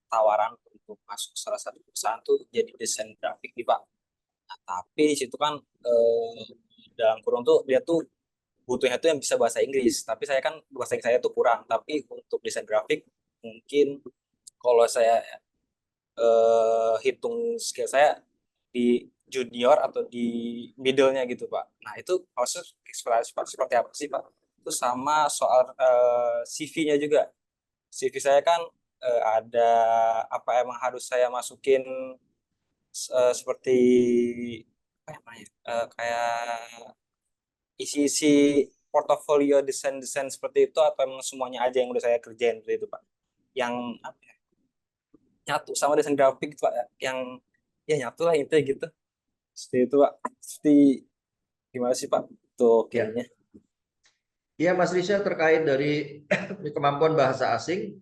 tawaran untuk masuk salah satu perusahaan tuh jadi desain grafik nih Pak. Nah, tapi di situ kan dalam kurung tuh dia tuh butuhnya tuh yang bisa bahasa Inggris. Tapi saya kan bahasa Inggris saya tuh kurang. Tapi untuk desain grafik mungkin kalau saya hitung skill saya di junior atau di middle-nya gitu Pak. Nah itu proses eksplorasi Pak seperti apa sih Pak? Itu sama soal CV-nya juga. CV saya kan ada apa emang harus saya masukin seperti apa ya namanya? Kayak isi-isi portofolio desain-desain seperti itu atau emang semuanya aja yang udah saya kerjain seperti itu Pak? Yang apa ya, nyatu sama desain grafik Pak, yang ya nyatu lah itu gitu. Seperti itu Pak. Seperti gimana sih Pak untuk Ya. ininya? Ya, Mas Riza, terkait dari kemampuan bahasa asing,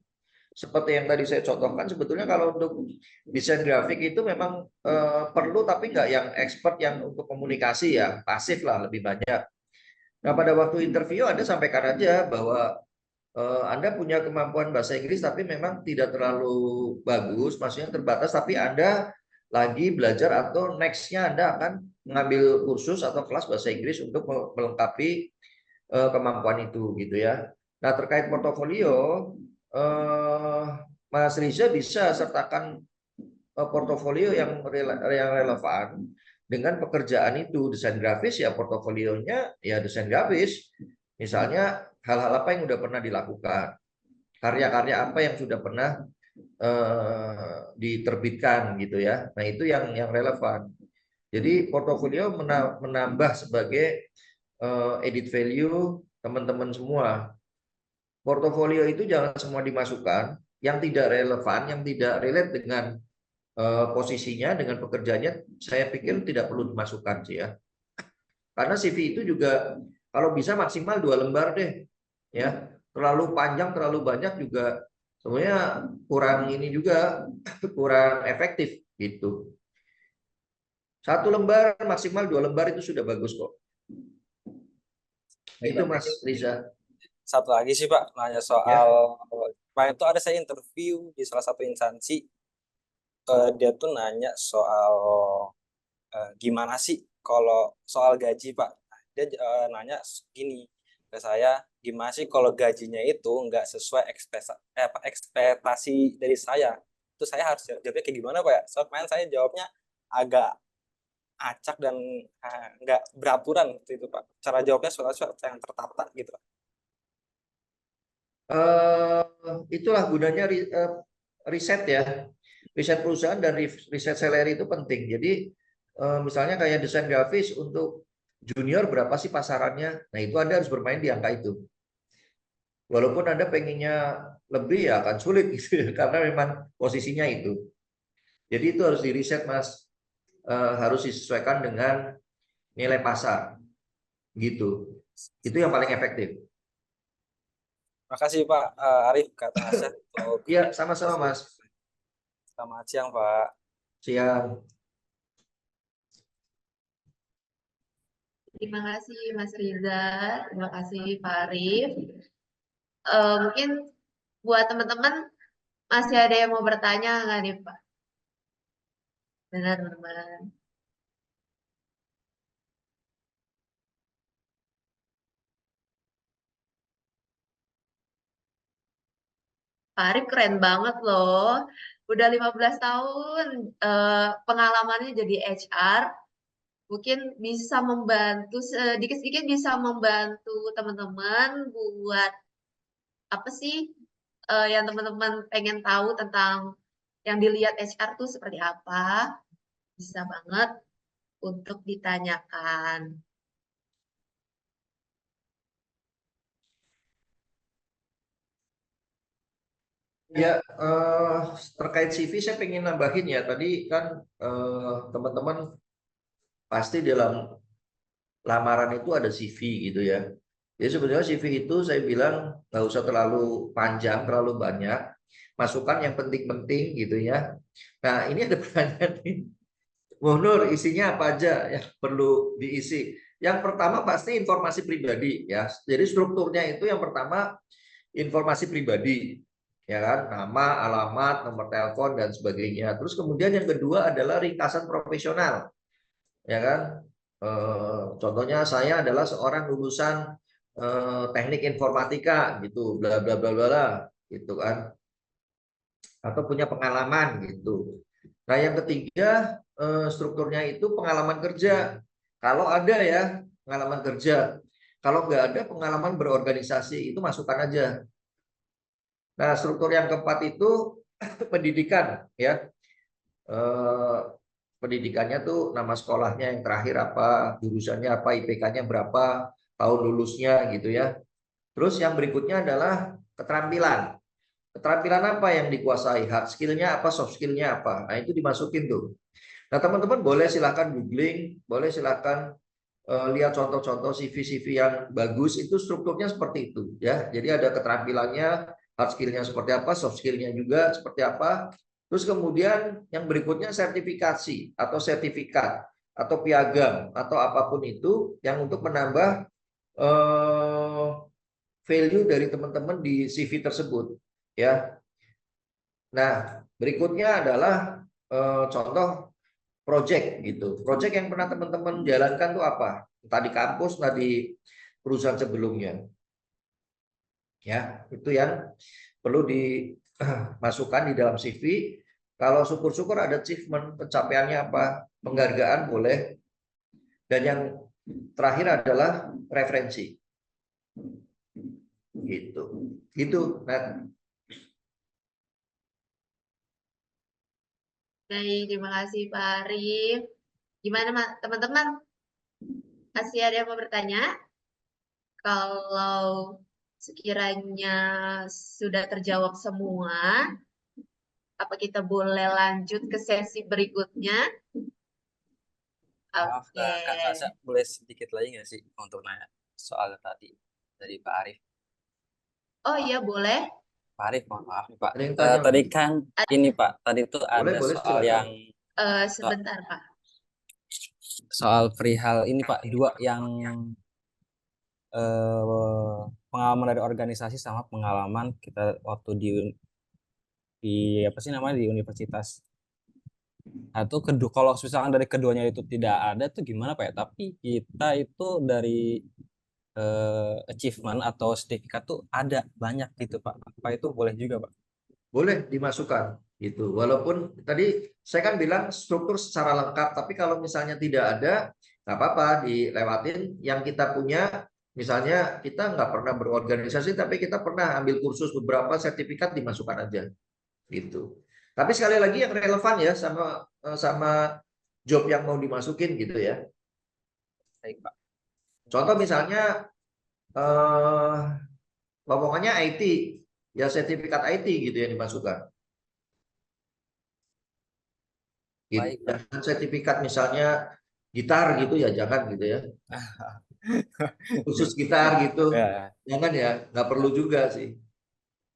seperti yang tadi saya contohkan, sebetulnya kalau untuk desain grafik itu memang perlu, tapi nggak yang expert yang untuk komunikasi ya, pasif lah lebih banyak. Nah, pada waktu interview Anda sampaikan aja bahwa Anda punya kemampuan bahasa Inggris, tapi memang tidak terlalu bagus, maksudnya terbatas, tapi Anda lagi belajar atau next-nya Anda akan mengambil kursus atau kelas bahasa Inggris untuk melengkapi kemampuan itu gitu ya. Nah, terkait portofolio, Mas Riza bisa sertakan portofolio yang relevan dengan pekerjaan itu. Desain grafis ya portofolionya ya desain grafis. Misalnya hal-hal apa yang sudah pernah dilakukan, karya-karya apa yang sudah pernah diterbitkan gitu ya. Nah, itu yang relevan. Jadi portofolio menambah sebagai edit value teman-teman semua. Portofolio itu jangan semua dimasukkan yang tidak relevan, yang tidak relate dengan posisinya, dengan pekerjaannya, saya pikir tidak perlu dimasukkan sih ya. Karena CV itu juga kalau bisa maksimal 2 lembar deh, ya. Terlalu panjang, terlalu banyak juga sebenarnya kurang ini juga kurang efektif gitu. 1 lembar maksimal 2 lembar itu sudah bagus kok. Itu Mas Riza. Satu lagi sih Pak, nanya soal kemarin itu ada saya interview di salah satu instansi, dia tuh nanya soal gimana sih kalau soal gaji Pak. Dia nanya gini ke saya, gimana sih kalau gajinya itu nggak sesuai ekspektasi dari saya. Itu saya harus jawabnya kayak gimana Pak ya? Soalnya kemarin saya jawabnya agak acak dan nggak beraturan gitu itu Pak. Cara jawabnya soal yang tertata gitu. Itulah gunanya riset ya. Riset perusahaan dan riset salary itu penting. Jadi misalnya kayak desain grafis untuk junior berapa sih pasarannya? Nah, itu Anda harus bermain di angka itu. Walaupun Anda pengennya lebih ya akan sulit gitu ya, karena memang posisinya itu. Jadi itu harus diriset Mas. Harus disesuaikan dengan nilai pasar gitu. Itu yang paling efektif. Makasih Pak Arif kata Asya untuk Iya, sama-sama Mas. selamat siang Pak. Siang. Terima kasih Mas Riza, terima kasih Pak Arif. Mungkin Buat teman-teman, masih ada yang mau bertanya nggak nih, Pak? Benar, teman-teman. Pak Arif keren banget loh. Udah 15 tahun pengalamannya jadi HR. Mungkin bisa membantu, sedikit-sedikit bisa membantu teman-teman buat apa sih yang teman-teman pengen tahu tentang yang dilihat HR tuh seperti apa. Bisa banget untuk ditanyakan. Ya, terkait CV saya pengen nambahin ya. Tadi kan teman-teman pasti dalam lamaran itu ada CV gitu ya. Jadi sebenarnya CV itu saya bilang nggak usah terlalu panjang, terlalu banyak. Masukkan yang penting-penting gitu ya. Nah, ini ada pertanyaan nih. Bu Nur, isinya apa aja yang perlu diisi? Yang pertama pasti informasi pribadi ya. Jadi strukturnya itu yang pertama informasi pribadi, ya kan? Nama, alamat, nomor telepon dan sebagainya. Terus kemudian yang kedua adalah ringkasan profesional, ya kan? Contohnya saya adalah seorang lulusan teknik informatika gitu, bla bla bla bla, gitu kan? Atau punya pengalaman gitu. Nah, yang ketiga strukturnya itu pengalaman kerja. Kalau ada ya pengalaman kerja. Kalau nggak ada pengalaman berorganisasi itu masukkan aja. Nah, struktur yang keempat itu pendidikan ya. Eh, Pendidikannya tuh nama sekolahnya yang terakhir apa, jurusannya apa, IPK-nya berapa, tahun lulusnya gitu ya. Terus yang berikutnya adalah keterampilan. Keterampilan apa yang dikuasai? Hard skill-nya apa, soft skill-nya apa? Nah, itu dimasukin tuh. Nah, teman-teman boleh silahkan googling, boleh silahkan lihat contoh-contoh CV-CV yang bagus, itu strukturnya seperti itu ya. Jadi ada keterampilannya, hard skill-nya seperti apa, soft skill-nya juga seperti apa. Terus kemudian yang berikutnya sertifikasi atau sertifikat atau piagam atau apapun itu yang untuk menambah value dari teman-teman di CV tersebut ya. Nah, berikutnya adalah contoh project gitu. Project yang pernah teman-teman jalankan tuh apa? Entah di kampus, entah di perusahaan sebelumnya. Ya, itu yang perlu dimasukkan di dalam CV. Kalau syukur-syukur ada achievement, pencapaiannya apa, penghargaan boleh. Dan yang terakhir adalah referensi. Gitu. Gitu. Nah, Baik, terima kasih Pak Arif. Gimana teman-teman? Masih ada yang mau bertanya? Kalau sekiranya sudah terjawab semua, apa kita boleh lanjut ke sesi berikutnya? Maaf, Oke. Kak Sasa, boleh sedikit lagi nggak sih untuk nanya soal tadi dari Pak Arif? Oh iya, boleh. Pak Arif, mohon maaf nih Pak. ada yang tanya Tadi lagi? kan ini Pak, tadi tuh Boleh, ada boleh soal silakan. yang Sebentar, Pak. soal perihal ini Pak, dua yang pengalaman dari organisasi sama pengalaman kita waktu di apa sih namanya di universitas. Nah, itu kedua kalau misalkan dari keduanya itu tidak ada tuh gimana Pak ya? Tapi kita itu dari achievement atau sertifikat tuh ada banyak gitu Pak. Apa itu boleh juga Pak? Boleh dimasukkan gitu. Walaupun tadi saya kan bilang struktur secara lengkap, tapi kalau misalnya tidak ada, nggak apa-apa dilewatin. Yang kita punya, misalnya kita nggak pernah berorganisasi, tapi kita pernah ambil kursus beberapa sertifikat dimasukkan aja gitu. Tapi sekali lagi yang relevan ya sama job yang mau dimasukin gitu ya. Baik Pak. Contoh misalnya eh, ngomongnya IT, ya sertifikat IT gitu yang dimasukkan. Gitu. Baik Pak. Jangan sertifikat misalnya gitar gitu ya, jangan gitu ya. Khusus gitar gitu, Ya, jangan ya, nggak perlu juga sih.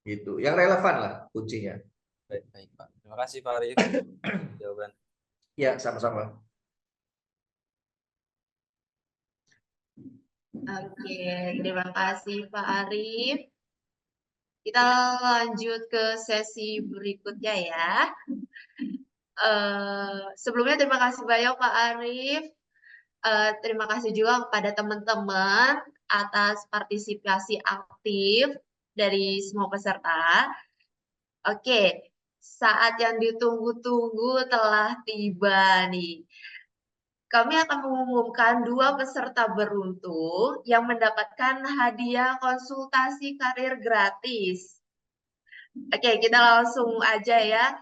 Gitu. Yang relevan lah kuncinya. baik baik Pak. Terima kasih Pak Arif jawaban. Ya, sama-sama. Oke, terima kasih Pak Arif. Kita lanjut ke sesi berikutnya ya. Sebelumnya terima kasih banyak Pak Arif. Terima kasih juga kepada teman-teman atas partisipasi aktif dari semua peserta. Oke, saat yang ditunggu-tunggu telah tiba nih. Kami akan mengumumkan 2 peserta beruntung yang mendapatkan hadiah konsultasi karir gratis. Oke, kita langsung aja ya.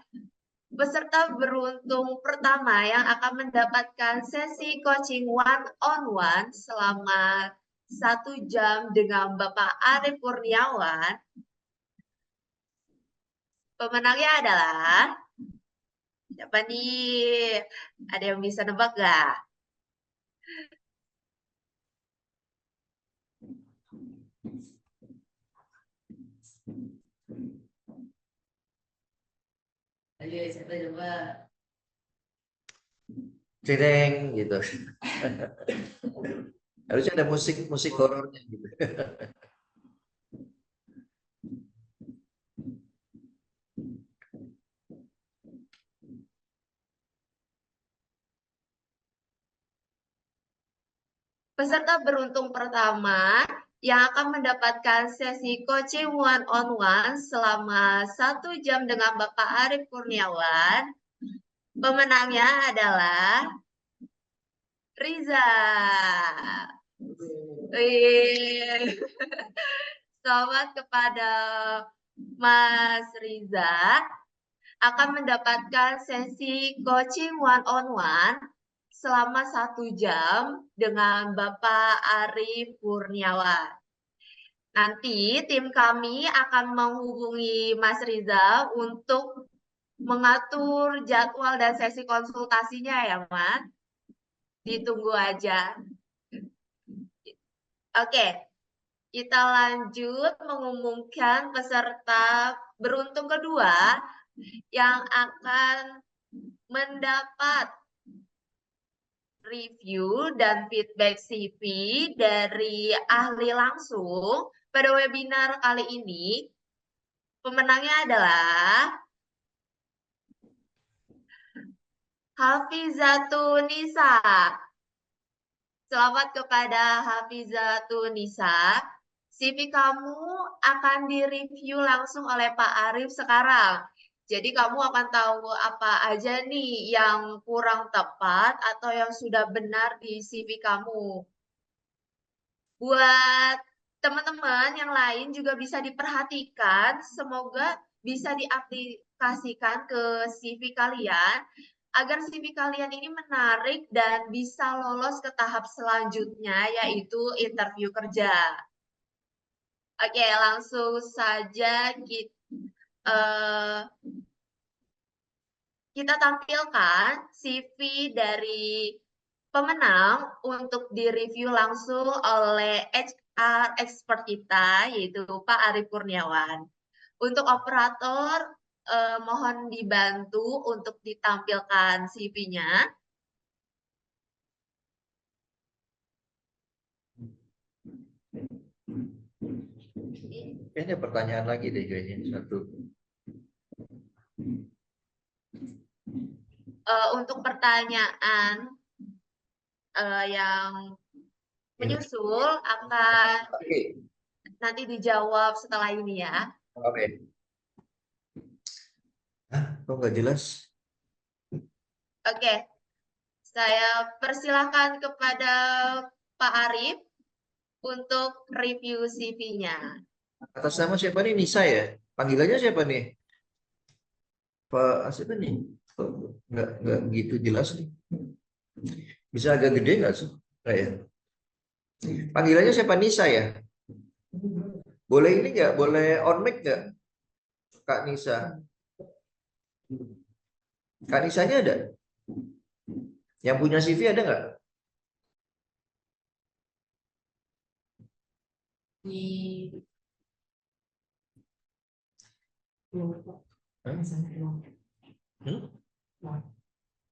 Peserta beruntung pertama yang akan mendapatkan sesi coaching one-on-one selama 1 jam dengan Bapak Arif Kurniawan. Pemenangnya adalah siapa nih? Ada yang bisa nebak nggak? Ayo, siapa coba? Cereng gitu. Harusnya ada musik horornya gitu. Peserta beruntung pertama yang akan mendapatkan sesi coaching one-on-one selama 1 jam dengan Bapak Arif Kurniawan. Pemenangnya adalah Riza. Selamat kepada Mas Riza akan mendapatkan sesi coaching one-on-one selama 1 jam dengan Bapak Arif Kurniawan. Nanti tim kami akan menghubungi Mas Riza untuk mengatur jadwal dan sesi konsultasinya ya, Mas. Ditunggu aja. Oke, kita lanjut mengumumkan peserta beruntung kedua yang akan mendapat review dan feedback CV dari ahli langsung pada webinar kali ini. Pemenangnya adalah Hafizatun Nisa. Selamat kepada Hafizatun Nisa. CV kamu akan direview langsung oleh Pak Arif sekarang. Jadi kamu akan tahu apa aja nih yang kurang tepat atau yang sudah benar di CV kamu. Buat teman-teman yang lain juga bisa diperhatikan, semoga bisa diaplikasikan ke CV kalian agar CV kalian ini menarik dan bisa lolos ke tahap selanjutnya yaitu interview kerja. Oke, langsung saja kita tampilkan CV dari pemenang untuk direview langsung oleh HR expert kita, yaitu Pak Arif Kurniawan. Untuk operator, mohon dibantu untuk ditampilkan CV-nya. Kayaknya pertanyaan lagi deh kayaknya satu. Untuk pertanyaan yang menyusul akan nanti dijawab setelah ini ya. Oke. Hah, kok nggak jelas? Oke, saya persilahkan kepada Pak Arif untuk review CV-nya. Atas nama siapa nih? Nisa ya? Panggilannya siapa nih? Pak siapa nih? Kok nggak gitu jelas nih. Bisa agak gede nggak sih? Kayak panggilannya siapa? Nisa ya? Boleh ini nggak? Boleh on mic nggak? Kak Nisa. Kak Nisanya ada? Yang punya CV ada nggak?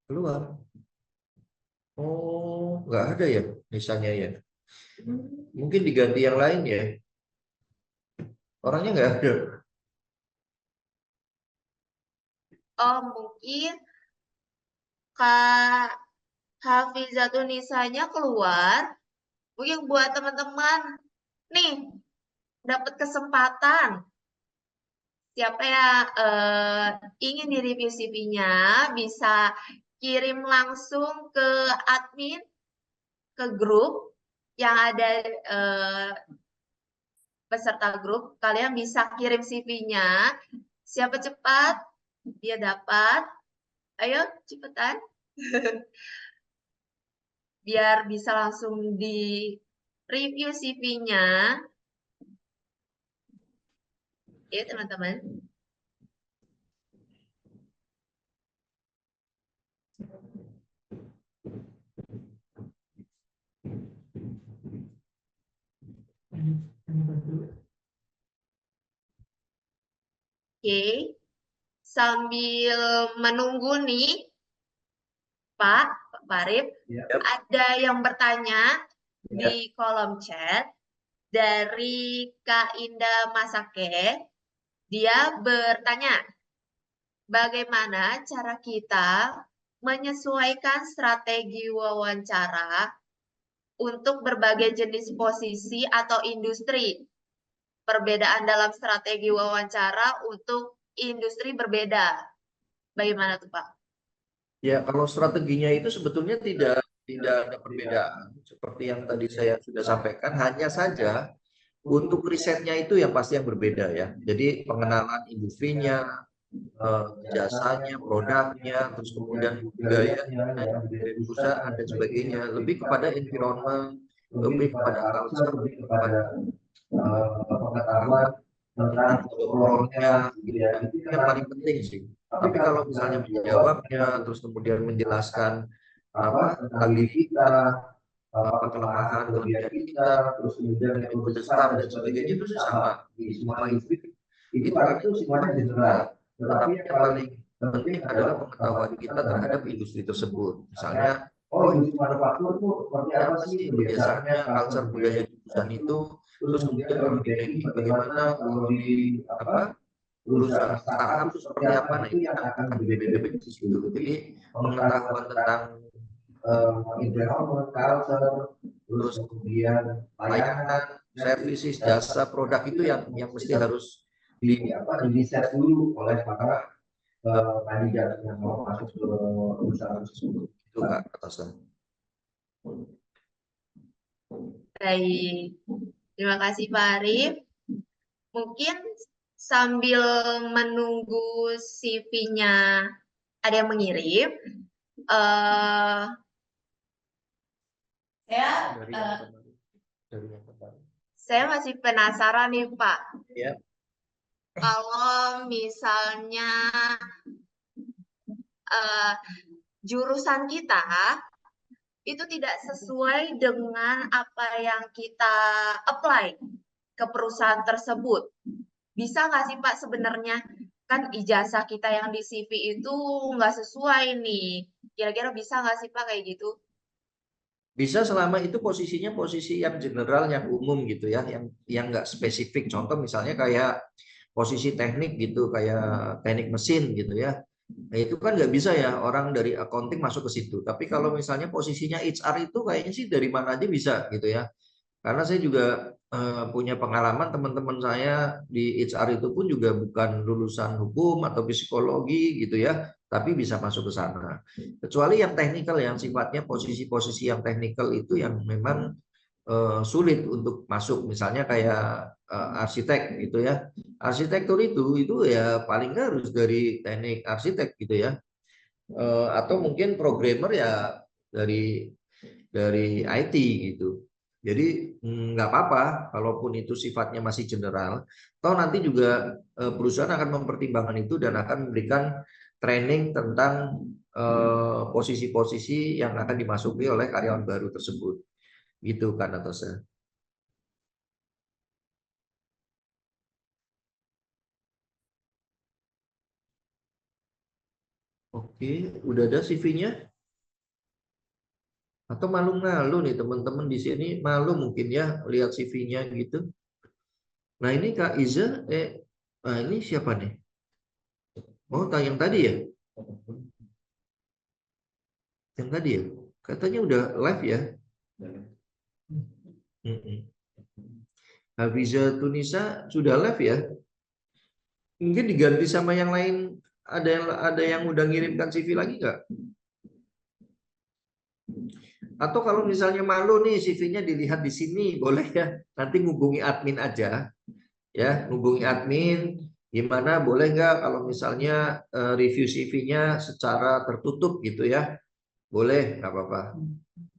Keluar. Oh, nggak ada ya Nisanya ya? Mungkin diganti yang lain ya? Orangnya nggak ada. Oh, mungkin Kak Hafizatunnisanya keluar. Mungkin buat teman-teman, nih, dapat kesempatan. Siapa yang ingin di-review CV-nya, bisa kirim langsung ke admin, ke grup yang ada peserta grup. Kalian bisa kirim CV-nya. Siapa cepat, dia dapat. Ayo, cepetan. Biar bisa langsung di-review CV-nya. Ya, teman-teman. Oke, sambil menunggu nih, Pak Farid, ada yang bertanya di kolom chat dari Kak Indah Masake. Dia bertanya, bagaimana cara kita menyesuaikan strategi wawancara untuk berbagai jenis posisi atau industri? Perbedaan dalam strategi wawancara untuk industri berbeda. Bagaimana tuh, Pak? Ya, kalau strateginya itu sebetulnya tidak ada perbedaan seperti yang tadi saya sudah sampaikan, hanya saja untuk risetnya itu yang pasti yang berbeda ya. Jadi pengenalan industrinya, jasanya, produknya, terus kemudian budayanya dari perusahaan dan sebagainya, lebih kepada environment, lebih kepada culture, lebih kepada pengetahuan tentang role-nya, gitu ya. Itu yang paling penting sih. Tapi kalau misalnya menjawabnya, terus kemudian menjelaskan apa tentang diri kita, apa kelemahan kelebihan kita, terus kemudian metode staff dan sebagainya, itu sih sama di semua industri. Itu semuanya general. Tetapi yang paling penting adalah pengetahuan kita terhadap industri tersebut. Misalnya, oh industri manufaktur itu seperti apa sih kebiasaannya, culture budaya di perusahaan itu, terus kemudian kalau di BNI bagaimana, kalau di perusahaan startup itu seperti apa, nah itu yang akan berbeda-beda di situ. Jadi pengetahuan tentang environment, culture, terus kemudian layanan, services, jasa, produk itu yang mesti harus di set dulu oleh para kandidat yang mau masuk ke perusahaan tersebut. Itu Kak Atasan. Baik, terima kasih Pak Arif. Mungkin sambil menunggu CV-nya ada yang mengirim, saya masih penasaran nih Pak. Ya. Kalau misalnya jurusan kita itu tidak sesuai dengan apa yang kita apply ke perusahaan tersebut. Bisa nggak sih Pak sebenarnya? Kan ijazah kita yang di CV itu nggak sesuai nih. Kira-kira bisa nggak sih Pak kayak gitu? Bisa selama itu posisinya posisi yang general, yang umum gitu ya, yang nggak spesifik. Contoh misalnya kayak posisi teknik gitu, kayak teknik mesin gitu ya. Nah itu kan nggak bisa ya orang dari accounting masuk ke situ. Tapi kalau misalnya posisinya HR itu kayaknya sih dari mana aja bisa gitu ya. Karena saya juga punya pengalaman teman-teman saya di HR itu pun juga bukan lulusan hukum atau psikologi gitu ya, tapi bisa masuk ke sana. Kecuali yang teknikal, yang sifatnya posisi-posisi yang teknikal itu yang memang sulit untuk masuk, misalnya kayak arsitek gitu ya. Arsitektur itu ya paling nggak harus dari teknik arsitek gitu ya. Atau mungkin programmer ya dari IT gitu. Jadi nggak apa-apa kalaupun itu sifatnya masih general. Toh nanti juga perusahaan akan mempertimbangkan itu dan akan memberikan training tentang posisi-posisi yang akan dimasuki oleh karyawan baru tersebut. Gitu kan Atasa. Oke, udah ada CV-nya? Atau malu-malu nih teman-teman di sini, malu mungkin ya lihat CV-nya gitu. Nah ini Kak Iza, nah ini siapa nih? Oh, yang tadi ya? Yang tadi ya? Katanya udah live ya? Mm-mm. Hafiza Tunisa sudah live ya? Mungkin diganti sama yang lain. Ada yang udah ngirimkan CV lagi nggak? Atau kalau misalnya malu nih CV-nya dilihat di sini, boleh ya? Nanti ngubungi admin aja, ya, ngubungi admin. Gimana, boleh nggak kalau misalnya review CV-nya secara tertutup gitu ya? Boleh, nggak apa-apa.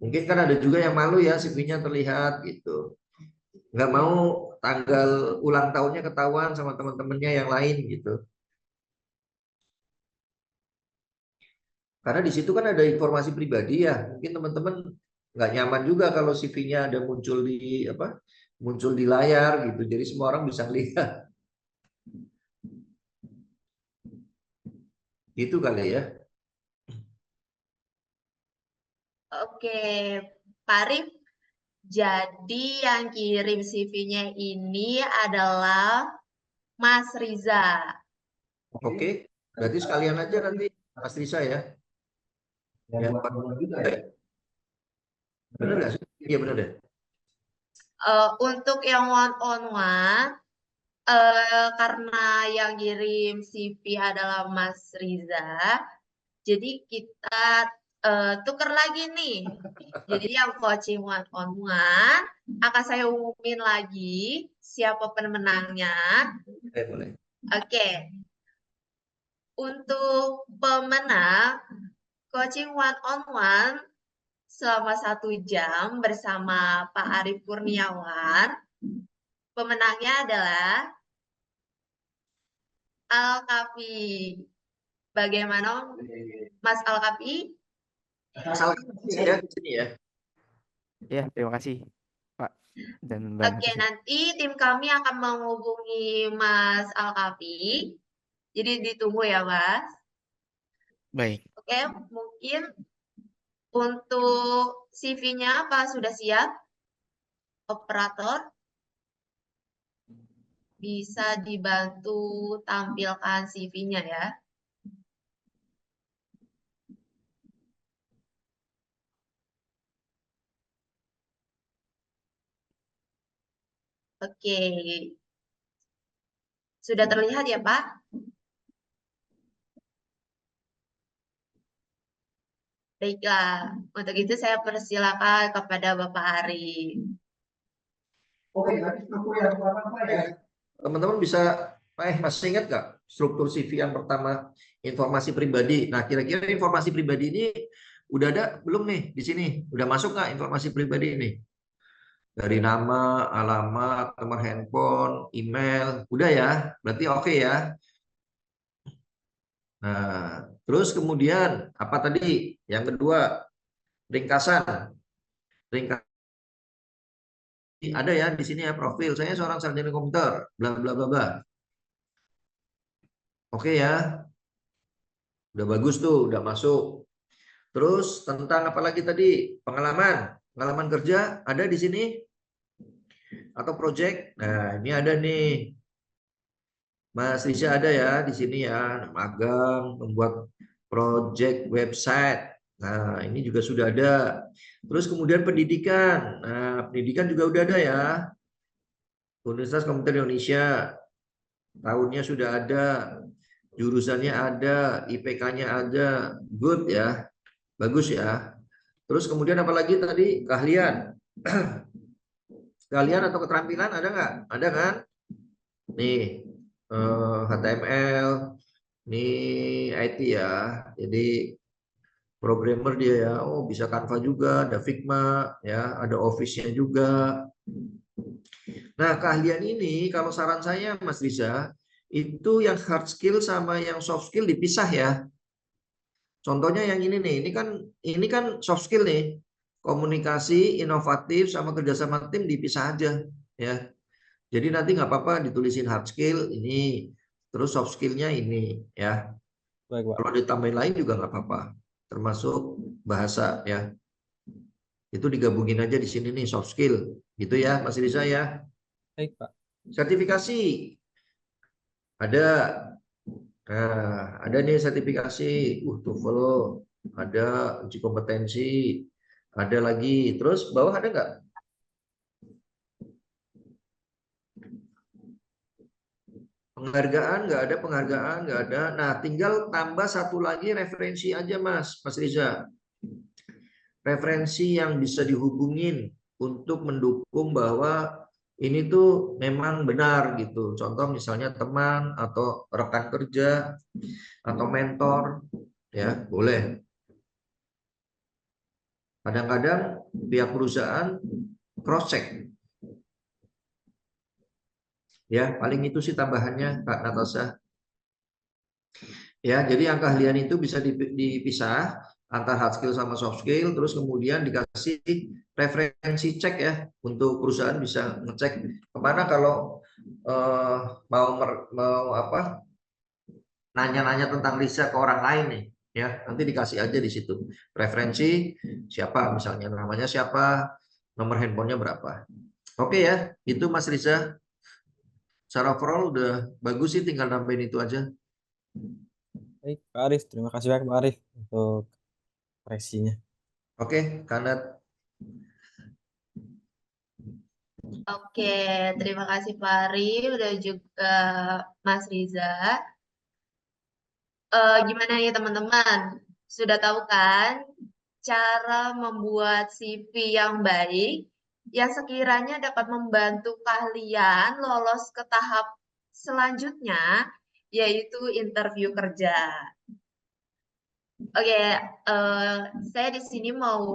Mungkin kan ada juga yang malu ya CV-nya terlihat gitu. Nggak mau tanggal ulang tahunnya ketahuan sama teman-temannya yang lain gitu. Karena di situ kan ada informasi pribadi ya. Mungkin teman-teman nggak nyaman juga kalau CV-nya ada muncul di apa? Muncul di layar gitu. Jadi semua orang bisa lihat. Gitu kali ya. Oke, Pak Arif. Jadi yang kirim CV-nya ini adalah Mas Riza. Oke. Berarti sekalian aja nanti Mas Risa ya. Ya, Pak. Benar nggak sih? Iya benar deh. Untuk yang one on one, karena yang kirim CV adalah Mas Riza, jadi kita tuker lagi nih. Jadi yang coaching one on one akan saya umumin lagi siapa pemenangnya. Boleh. Oke. Untuk pemenang coaching one on one selama 1 jam bersama Pak Arif Kurniawan, pemenangnya adalah Al-Kafi. Bagaimana Mas Al-Kafi? Salah ya di sini ya. Ya, terima kasih Pak dan Mbak Oke, Nafisa. nanti tim kami akan menghubungi Mas Al-Kafi. Jadi ditunggu ya, Mas. Baik. Oke, mungkin untuk CV-nya Pak sudah siap? Operator bisa dibantu tampilkan CV-nya ya. Oke. Sudah terlihat ya, Pak? Baiklah, untuk itu saya persilakan kepada Bapak Arif. Oke, teman-teman bisa masih ingat nggak struktur CV yang pertama informasi pribadi. Nah, kira-kira informasi pribadi ini udah ada belum nih di sini? Udah masuk nggak informasi pribadi ini? Dari nama, alamat, nomor handphone, email, udah ya? Berarti oke ya. Nah, terus kemudian apa tadi? Yang kedua, ringkasan. Ringkasan ada ya di sini ya, profil. Saya seorang sarjana komputer, bla bla bla bla. Oke ya. Udah bagus tuh, udah masuk. Terus tentang apa lagi tadi? Pengalaman. Pengalaman kerja ada di sini? Atau project? Nah, ini ada nih. Mas Risha ada ya di sini ya, magang, membuat project website. Nah, ini juga sudah ada. Terus kemudian pendidikan. Nah, pendidikan juga udah ada ya. Universitas Komputer Indonesia. Tahunnya sudah ada. Jurusannya ada, IPK-nya ada. Good ya. Bagus ya. Terus kemudian apa lagi tadi? Keahlian. Keahlian atau keterampilan ada nggak? Ada kan? Nih, HTML, nih IT ya. Jadi programmer dia ya. Oh, bisa Canva juga, ada Figma ya, ada Office-nya juga. Nah, keahlian ini kalau saran saya Mas Riza, itu yang hard skill sama yang soft skill dipisah ya. Contohnya yang ini nih, ini kan soft skill nih. Komunikasi, inovatif sama kerjasama tim dipisah aja ya. Jadi nanti nggak apa-apa ditulisin hard skill ini, terus soft skillnya ini ya. Baik, Pak. Kalau ditambahin lain juga nggak apa-apa, termasuk bahasa ya. Itu digabungin aja di sini nih soft skill, gitu ya Mas Riza ya. Baik, Pak. Sertifikasi ada. Nah, ada nih sertifikasi, TOEFL, ada uji kompetensi, ada lagi. Terus bawah ada nggak? Penghargaan nggak ada, penghargaan nggak ada. Nah, tinggal tambah satu lagi referensi aja, Mas Riza. Referensi yang bisa dihubungin untuk mendukung bahwa ini tuh memang benar gitu. Contoh misalnya teman atau rekan kerja atau mentor, ya boleh. Kadang-kadang pihak perusahaan cross check, ya paling itu sih tambahannya Kak Natasha. Ya, jadi yang keahlian itu bisa dipisah antara hard skill sama soft skill, terus kemudian dikasih referensi cek ya untuk perusahaan bisa ngecek kemana kalau mau apa nanya-nanya tentang Lisa ke orang lain nih, ya nanti dikasih aja di situ referensi siapa, misalnya namanya siapa, nomor handphonenya berapa. Oke ya, itu Mas Riza. Secara overall udah bagus sih, tinggal nambahin itu aja. Baik, Pak Arif. Terima kasih banyak Pak Arif untuk koreksinya. Oke, karena Oke, terima kasih Fari, udah juga Mas Riza. Gimana nih teman-teman? Sudah tahu kan cara membuat CV yang baik yang sekiranya dapat membantu kalian lolos ke tahap selanjutnya, yaitu interview kerja. Oke, saya di sini mau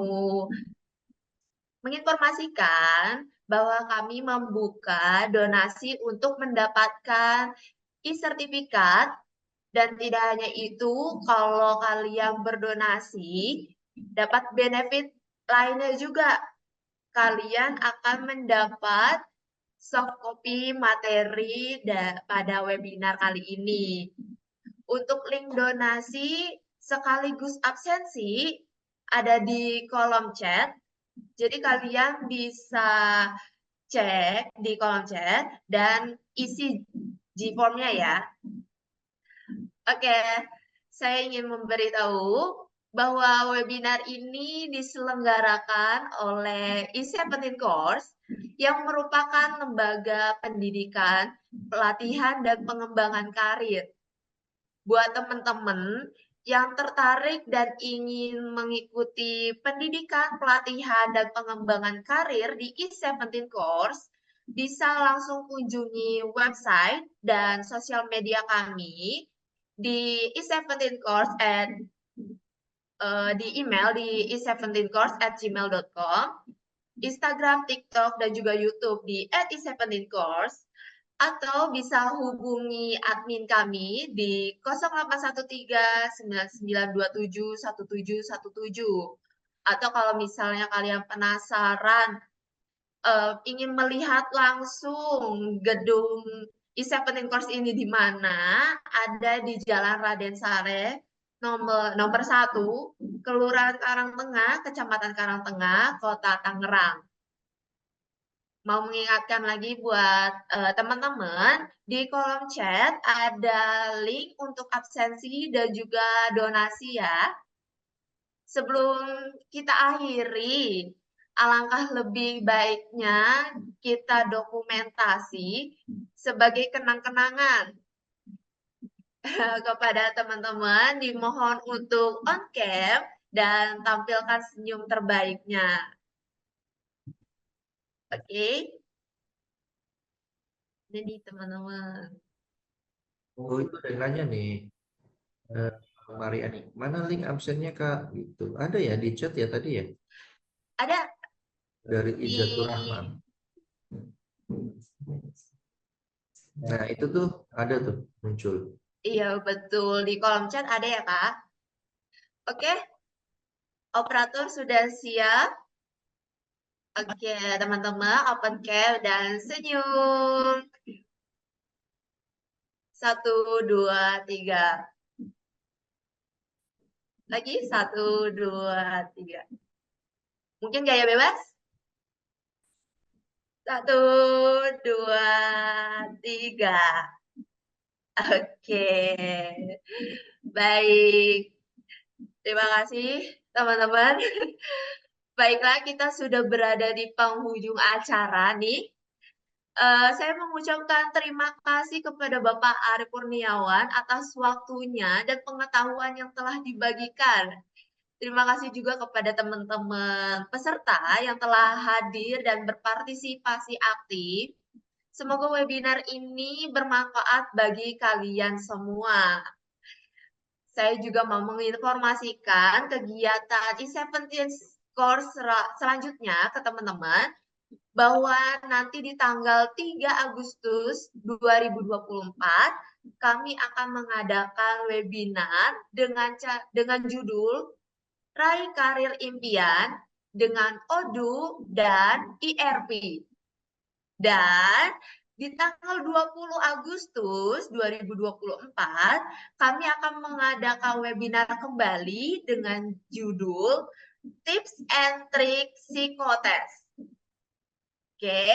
menginformasikan bahwa kami membuka donasi untuk mendapatkan e-sertifikat, dan tidak hanya itu, kalau kalian berdonasi dapat benefit lainnya juga. Kalian akan mendapat soft copy materi pada webinar kali ini. Untuk link donasi sekaligus absensi ada di kolom chat. Jadi kalian bisa cek di kolom chat dan isi G-form-nya ya. Oke, saya ingin memberitahu bahwa webinar ini diselenggarakan oleh E17 Course yang merupakan lembaga pendidikan, pelatihan, dan pengembangan karir. Buat teman-teman yang tertarik dan ingin mengikuti pendidikan, pelatihan, dan pengembangan karir di E17 Course, bisa langsung kunjungi website dan sosial media kami di E17 Course di email di e17course@gmail.com, Instagram, TikTok, dan juga YouTube di @e17course, atau bisa hubungi admin kami di 0813 9927 1717. Atau kalau misalnya kalian penasaran ingin melihat langsung gedung E17 Course ini di mana, ada di Jalan Raden Saleh nomor 1, Kelurahan Karangtengah, Kecamatan Karangtengah, Kota Tangerang. Mau mengingatkan lagi buat teman-teman, di kolom chat ada link untuk absensi dan juga donasi ya. Sebelum kita akhiri, alangkah lebih baiknya kita dokumentasi sebagai kenang-kenangan. Kepada teman-teman, dimohon untuk on cam dan tampilkan senyum terbaiknya. Oke? Jadi teman-teman. oh itu ada yang nanya nih, Mariani, mana link absennya Kak? Gitu. Ada ya di chat ya tadi ya? Ada Dari di Izatur Rahman. Nah itu tuh ada tuh muncul. Iya betul, di kolom chat ada ya Kak. Oke, operator sudah siap. Oke teman-teman, open cam dan senyum. 1, 2, 3. Lagi 1, 2, 3. Mungkin gaya bebas? 1, 2, 3. Oke. Oke, baik. Terima kasih, teman-teman. Baiklah, kita sudah berada di penghujung acara nih. Saya mengucapkan terima kasih kepada Bapak Ari Kurniawan atas waktunya dan pengetahuan yang telah dibagikan. Terima kasih juga kepada teman-teman peserta yang telah hadir dan berpartisipasi aktif. Semoga webinar ini bermanfaat bagi kalian semua. Saya juga mau menginformasikan kegiatan E17 course selanjutnya ke teman-teman bahwa nanti di tanggal 3 Agustus 2024 kami akan mengadakan webinar dengan judul Raih Karir Impian dengan ODU dan IRP. Dan di tanggal 20 Agustus 2024 kami akan mengadakan webinar kembali dengan judul Tips and Trick Psikotest. Oke,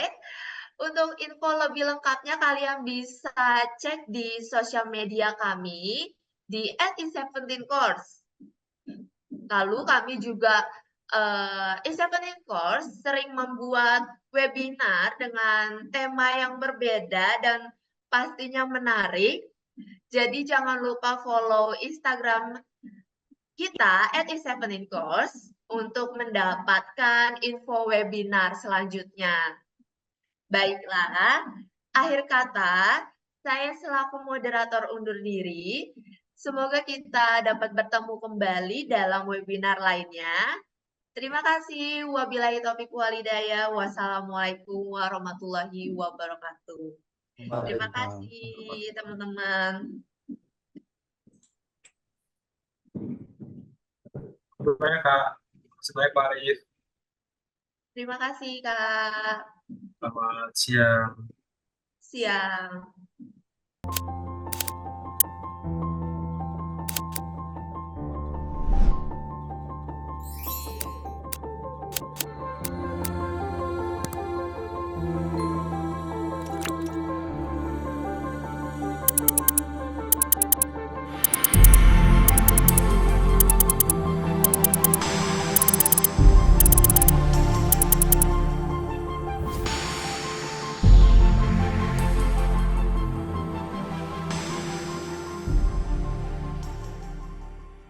untuk info lebih lengkapnya kalian bisa cek di sosial media kami di @E17course. Lalu kami juga E17 Course sering membuat webinar dengan tema yang berbeda dan pastinya menarik. Jadi jangan lupa follow Instagram kita @E17course untuk mendapatkan info webinar selanjutnya. Baiklah, akhir kata, saya selaku moderator undur diri. Semoga kita dapat bertemu kembali dalam webinar lainnya. Terima kasih. Wabillahi taufiq walhidayah. Wassalamualaikum warahmatullahi wabarakatuh. Terima kasih, teman-teman. Banyak Kak. Sebaik Pak Arif. Terima kasih, Kak. Selamat siang. Siang.